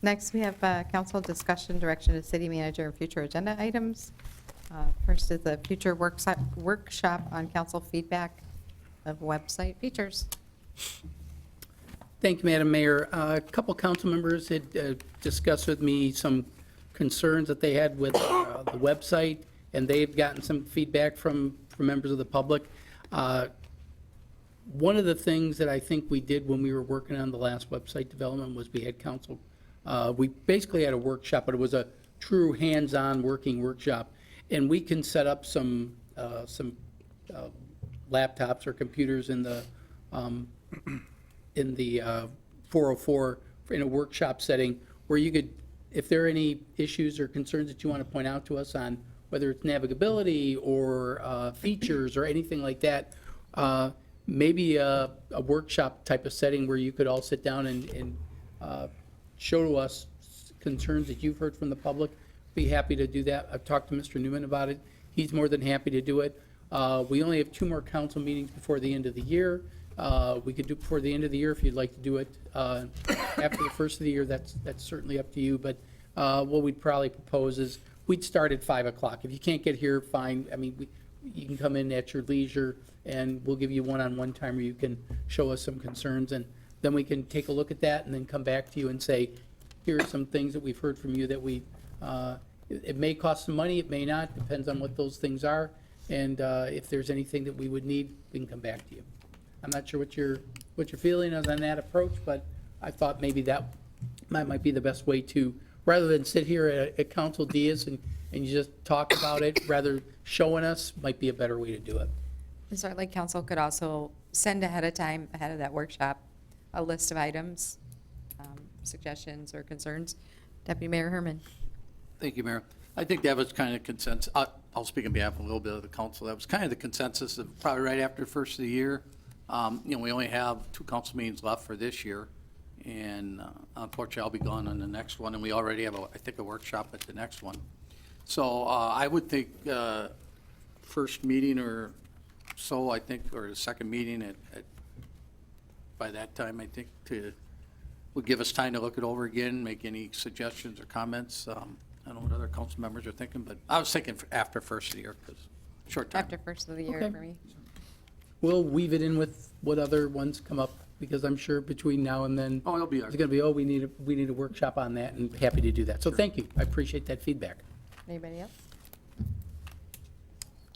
Next, we have council discussion, direction to city manager, and future agenda items. First is the future workshop on council feedback of website features. Thank you, Madam Mayor. A couple council members had discussed with me some concerns that they had with the website, and they've gotten some feedback from members of the public. One of the things that I think we did when we were working on the last website development was we had council, we basically had a workshop, but it was a true hands-on working workshop. And we can set up some laptops or computers in the 404 in a workshop setting where you could, if there are any issues or concerns that you want to point out to us on whether it's navigability or features or anything like that, maybe a workshop type of setting where you could all sit down and show to us concerns that you've heard from the public. Be happy to do that. I've talked to Mr. Newman about it. He's more than happy to do it. We only have 2 more council meetings before the end of the year. We could do it before the end of the year if you'd like to do it. After the first of the year, that's certainly up to you. But what we'd probably propose is we'd start at 5 o'clock. If you can't get here, fine. I mean, you can come in at your leisure, and we'll give you one-on-one time where you can show us some concerns, and then we can take a look at that and then come back to you and say, here are some things that we've heard from you that we, it may cost some money, it may not, depends on what those things are, and if there's anything that we would need, we can come back to you. I'm not sure what your feeling is on that approach, but I thought maybe that might be the best way to, rather than sit here at Council Diaz and you just talk about it, rather showing us might be a better way to do it. And certainly council could also send ahead of time, ahead of that workshop, a list of items, suggestions or concerns. Deputy Mayor Herman. Thank you, Mayor. I think that was kind of consensus. I'll speak on behalf of a little bit of the council. That was kind of the consensus of probably right after the first of the year. We only have 2 council meetings left for this year, and unfortunately, I'll be gone on the next one, and we already have, I think, a workshop at the next one. So I would think first meeting or so, I think, or the second meeting by that time, I think, would give us time to look it over again, make any suggestions or comments. I don't know what other council members are thinking, but I was thinking after first of the year, because short time. After first of the year Okay. for me. We'll weave it in with what other ones come up, because I'm sure between now and then. Oh, it'll be all It's going to be, we need a workshop on that, and happy to do that. So thank you. I appreciate that feedback. Anybody else?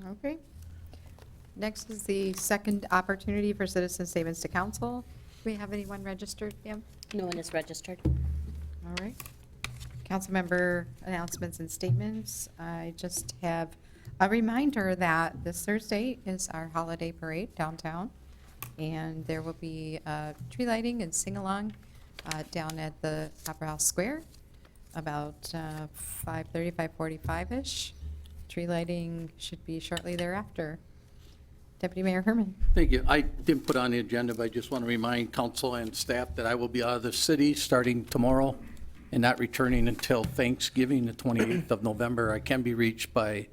Okay. Next is the second opportunity for citizen statements to council. Do we have anyone registered, Pam? No one is registered. All right. Council member announcements and statements. I just have a reminder that this Thursday is our holiday parade downtown, and there will be tree lighting and sing-along down at the Opera House Square about 5:30, 5:45-ish. Tree lighting should be shortly thereafter. Deputy Mayor Herman. Thank you. I didn't put on the agenda, but I just want to remind council and staff that I will be out of the city starting tomorrow and not returning until Thanksgiving, the 28th of November. I can be reached by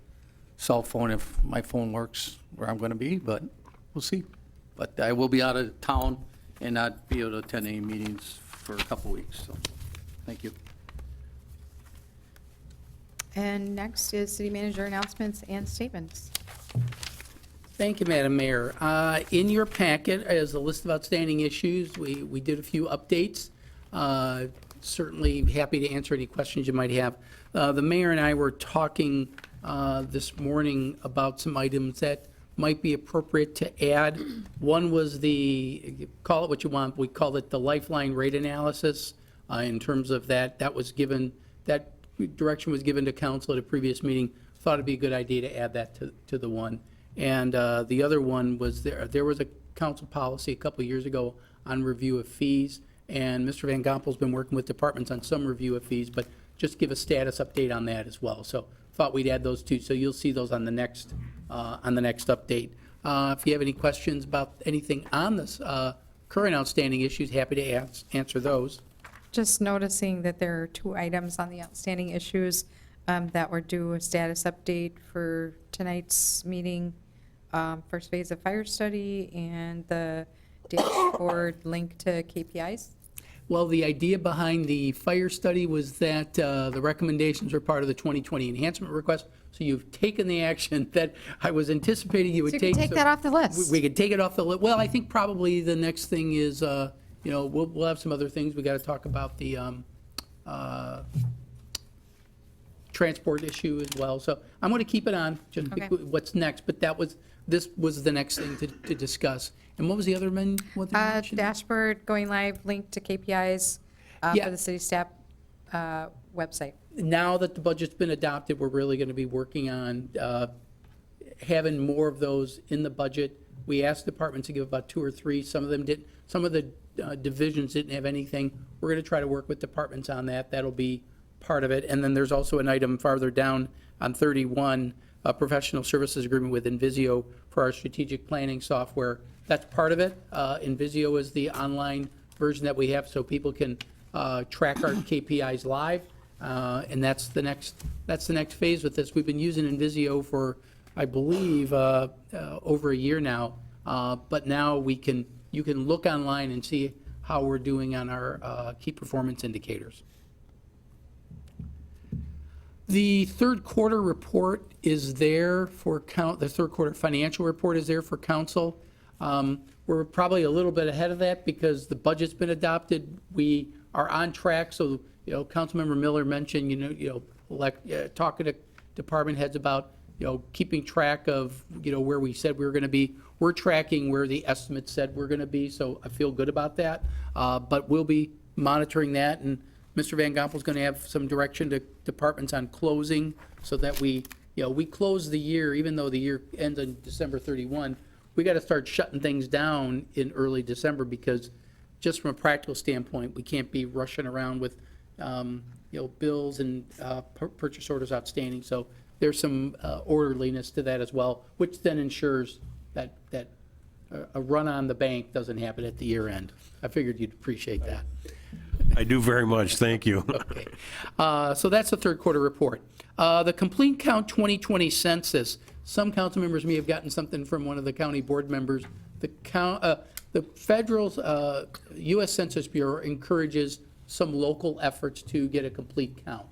cell phone if my phone works where I'm going to be, but we'll see. But I will be out of town and not be able to attend any meetings for a couple weeks, so thank you. And next is city manager announcements and statements. Thank you, Madam Mayor. In your packet is a list of outstanding issues. We did a few updates. Certainly happy to answer any questions you might have. The mayor and I were talking this morning about some items that might be appropriate to add. One was call it what you want, we call it the lifeline rate analysis. In terms of that direction was given to council at a previous meeting. Thought it'd be a good idea to add that to the one. And the other one was there was a council policy a couple of years ago on review of fees, and Mr. Van Gompel's been working with departments on some review of fees, but just give a status update on that as well. So thought we'd add those two, so you'll see those on the next update. If you have any questions about anything on this current outstanding issues, happy to answer those. Just noticing that there are 2 items on the outstanding issues that were due a status update for tonight's meeting. First phase of fire study and the dashboard link to KPIs. Well, the idea behind the fire study was that the recommendations were part of the 2020 enhancement request, So you've taken the action that I was anticipating you would So you take. can take that off the list. We could take it off the list. Well, I think probably the next thing is, we'll have some other things. We got to talk about the transport issue as well. So I'm going to keep it on, just Okay. what's next. But this was the next thing to discuss. And what was the other what did you mention? Dashboard going live, link to KPIs Yeah. for the city staff website. Now that the budget's been adopted, we're really going to be working on having more of those in the budget. We asked departments to give about 2 or 3. Some of them didn't. Some of the divisions didn't have anything. We're going to try to work with departments on that. That'll be part of it. And then there's also an item farther down on 31, a professional services agreement with Invisio for our strategic planning software. That's part of it. Invisio is the online version that we have so people can track our KPIs live. And that's the next phase with this. We've been using Invisio for, I believe, over a year now. But now you can look online and see how we're doing on our key performance indicators. The third quarter report is there for the third quarter financial report is there for council. We're probably a little bit ahead of that because the budget's been adopted. We are on track. So, Councilmember Miller mentioned, talking to department heads about, keeping track of, where we said we were going to be. We're tracking where the estimates said we're going to be. So I feel good about that. But we'll be monitoring that. And Mr. Van Gompel's going to have some direction to departments on closing so that we close the year, even though the year ends on December 31, we got to start shutting things down in early December because just from a practical standpoint, we can't be rushing around with, bills and purchase orders outstanding. So there's some orderliness to that as well, which then ensures that a run on the bank doesn't happen at the year end. I figured you'd appreciate that. I do very much, thank you. Okay. So that's the third quarter report. The complete count 2020 census, some council members may have gotten something from one of the county board members. The federal U.S. Census Bureau encourages some local efforts to get a complete count.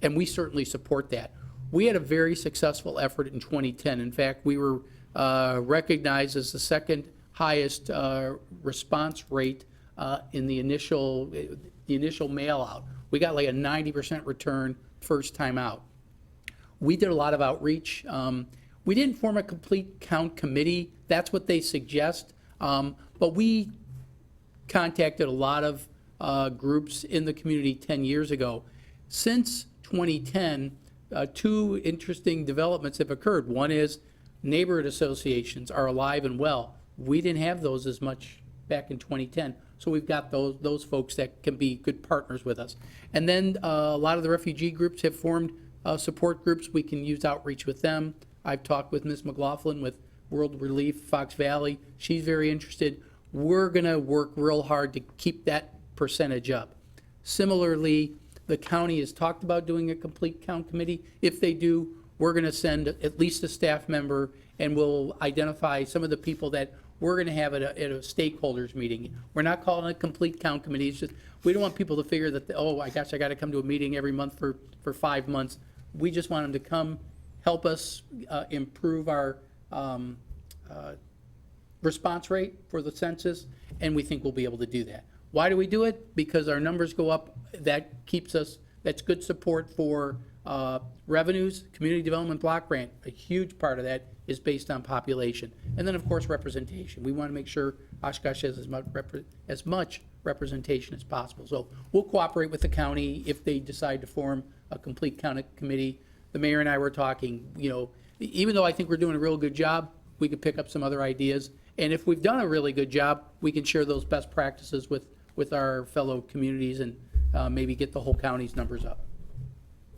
And we certainly support that. We had a very successful effort in 2010. In fact, we were recognized as the second highest response rate in the initial mail out. We got like a 90% return first time out. We did a lot of outreach. We didn't form a complete count committee. That's what they suggest. But we contacted a lot of groups in the community 10 years ago. Since 2010, 2 interesting developments have occurred. One is neighborhood associations are alive and well. We didn't have those as much back in 2010. So we've got those folks that can be good partners with us. And then a lot of the refugee groups have formed support groups. We can use outreach with them. I've talked with Ms. McLaughlin with World Relief, Fox Valley. She's very interested. We're going to work real hard to keep that percentage up. Similarly, the county has talked about doing a complete count committee. If they do, we're going to send at least a staff member, and we'll identify some of the people that we're going to have at a stakeholders meeting. We're not calling it a complete count committee. It's just, we don't want people to figure that, oh my gosh, I got to come to a meeting every month for 5 months. We just want them to come, help us improve our response rate for the census, and we think we'll be able to do that. Why do we do it? Because our numbers go up. That keeps us, that's good support for revenues, community development block grant. A huge part of that is based on population. And then, of course, representation. We want to make sure Oshkosh has as much representation as possible. So we'll cooperate with the county if they decide to form a complete county committee. The mayor and I were talking, even though I think we're doing a real good job, we could pick up some other ideas. And if we've done a really good job, we can share those best practices with our fellow communities and maybe get the whole county's numbers up.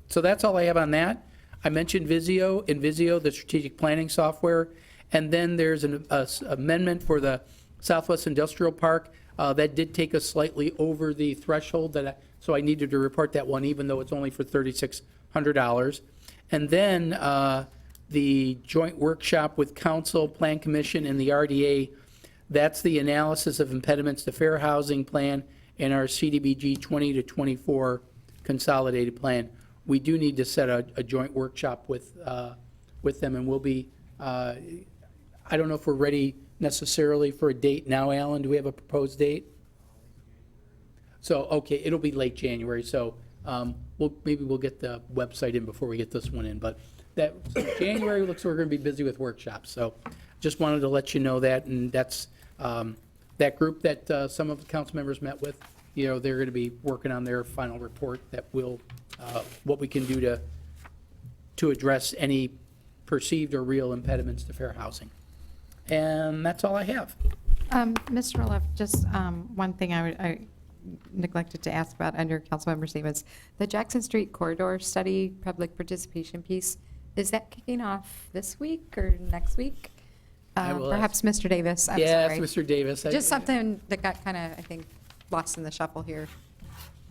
So that's all I have on that. I mentioned Invisio, the strategic planning software, and then there's an amendment for the Southwest Industrial Park. That did take us slightly over the threshold, so I needed to report that one, even though it's only for $3,600. And then the joint workshop with Council, Plan Commission, and the RDA, that's the analysis of impediments to fair housing plan and our CDBG 20 to 24 consolidated plan. we do need to set a joint workshop with them, and we'll be, I don't know if we're ready necessarily for a date now, Alan. Do we have a proposed date? So, okay, it'll be late January, so maybe we'll get the website in before we get this one in. But January looks like we're going to be busy with workshops, so just wanted to let you know that. And that's that group that some of the council members met with, they're going to be working on their final report that will, what we can do to address any perceived or real impediments to fair housing. And that's all I have. Mr. Roloff, just one thing I neglected to ask about under Councilmember Stevens. The Jackson Street Corridor Study Public Participation piece, is that kicking off this week or next week? Perhaps Mr. Davis, I'm sorry. Yes, Mr. Davis. Just something that got kind of, I think, lost in the shuffle here.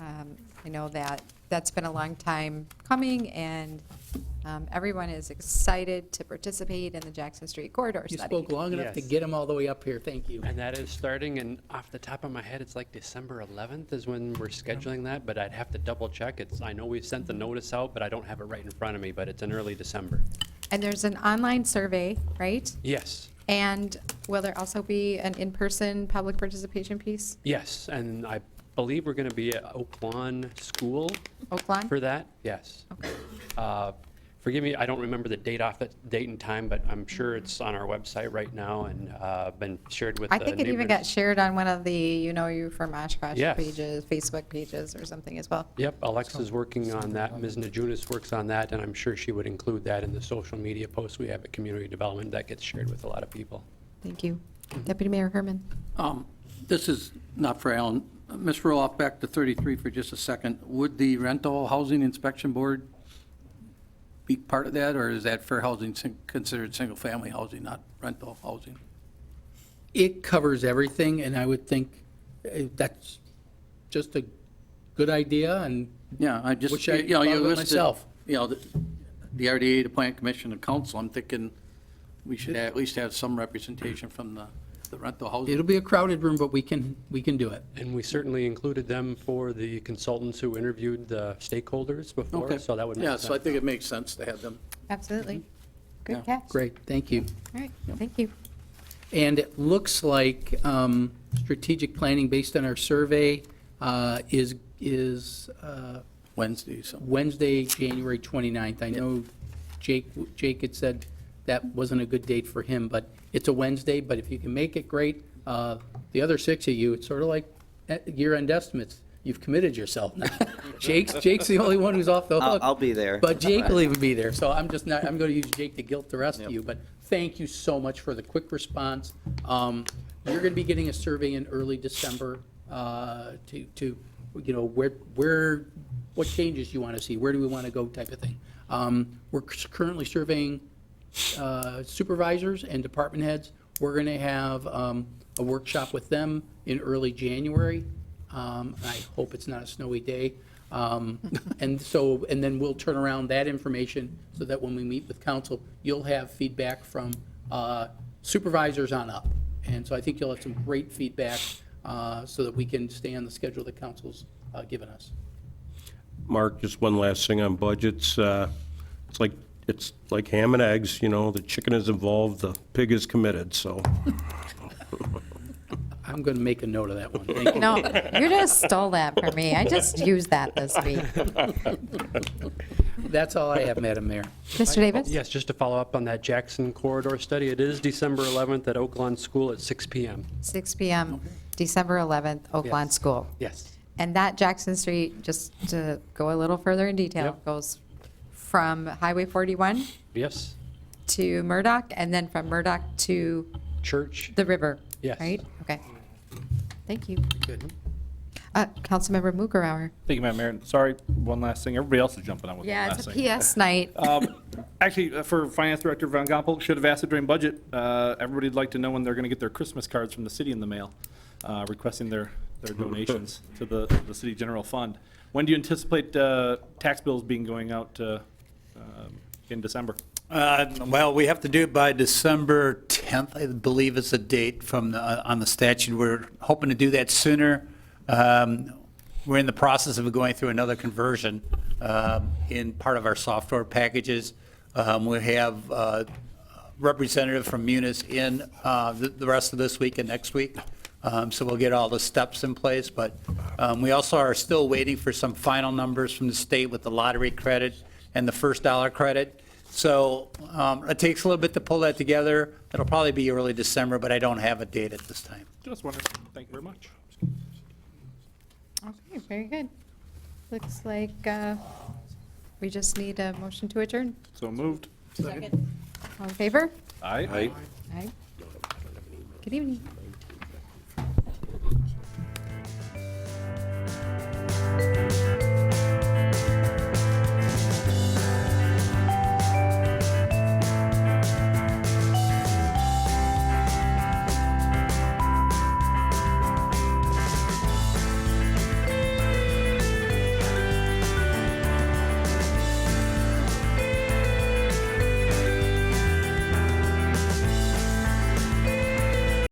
I know that's been a long time coming, and everyone is excited to participate in the Jackson Street Corridor You Study. spoke long enough to Yes. get them all the way up here. Thank you. And that is starting, and off the top of my head, it's like December 11th is when we're scheduling that, but I'd have to double check. I know we've sent the notice out, but I don't have it right in front of me, but it's in early December. And there's an online survey, right? Yes, And will there also be an in-person public participation piece? yes, and I believe we're going to be at Oak Lawn School Oak Lawn? for that, yes. Forgive me, I don't remember the date and time, but I'm sure it's on our website right now and been shared with I the think it even got neighbors. shared on one of the You from Oshkosh Yes. pages, Facebook pages or something as well. Yep, Alexa's working on that, Ms. Najunas works on that, and I'm sure she would include that in the social media posts we have at Community Development. That gets shared with a lot of people. Thank you. Deputy Mayor Herman. This is not for Alan. Ms. Roloff, back to 33 for just a second. Would the Rental Housing Inspection Board be part of that, or is that fair housing considered single-family housing, not rental housing? It covers everything, and I would think that's just a good idea, and Yeah, I just, Which I you thought of it listed, myself. The RDA, the Plan Commission, and Council. I'm thinking we should at least have some representation from the rental housing. it'll be a crowded room, but we can do it. And we certainly included them for the consultants who interviewed the stakeholders before, Okay. so that would make Yeah, sense. so I think it makes sense to have them. Absolutely. Good Yeah. catch. Great, thank you. All right, thank you. And it looks like strategic planning, based on our survey, is Wednesday, so. Wednesday, January 29th. I know Jake had said that wasn't a good date for him, but it's a Wednesday, but if you can make it, great. The other six of you, it's sort of like year-end estimates. You've committed yourself now. Jake's the only one who's off the hook. I'll be there. But Jake will even be there, so I'm going to use Jake to guilt the rest of you. But thank you so much for the quick response. You're going to be getting a survey in early December what changes you want to see, where do we want to go type of thing. We're currently surveying supervisors and department heads. We're going to have a workshop with them in early January. I hope it's not a snowy day. And then we'll turn around that information so that when we meet with council, you'll have feedback from supervisors on up. And so I think you'll have some great feedback so that we can stay on the schedule that council's given us. Mark, just one last thing on budgets. It's like ham and eggs, the chicken is involved, the pig is committed, so. I'm going to make a note of that one. Thank you. No, you just stole that from me. I just used that this week. That's all I have, Madam Mayor. Mr. Davis? Yes, just to follow up on that Jackson corridor study, it is December 11th at Oak Lawn School at 6 p.m. 6 p.m., December 11th, Oak Lawn Yes. School. Yes. And that Jackson Street, just to go a little further in detail, Yep. goes from Highway 41 Yes. to Murdoch, and then from Murdoch to Church. the river. Yes. Right? Okay. Thank you. Good. Councilmember Mugarauer. Thank you, Madam Mayor. Sorry, one last thing. Everybody else is jumping on with one Yeah, last it's thing. a PS night. Actually, for Finance Director Van Gompel, should have asked it during budget. Everybody'd like to know when they're going to get their Christmas cards from the city in the mail, requesting their donations to the city general fund. When do you anticipate tax bills being going out in December? Well, we have to do it by December 10th, I believe is the date on the statute. We're hoping to do that sooner. we're in the process of going through another conversion in part of our software packages. We have representative from Munis in the rest of this week and next week. So we'll get all the steps in place, but we also are still waiting for some final numbers from the state with the lottery credit and the first dollar credit. So it takes a little bit to pull that together. It'll probably be early December, but I don't have a date at this time. Just wondering. Thank you very much. Okay, very good. Looks like we just need a motion to adjourn. So moved. All in favor? Aye. Aye. Good evening.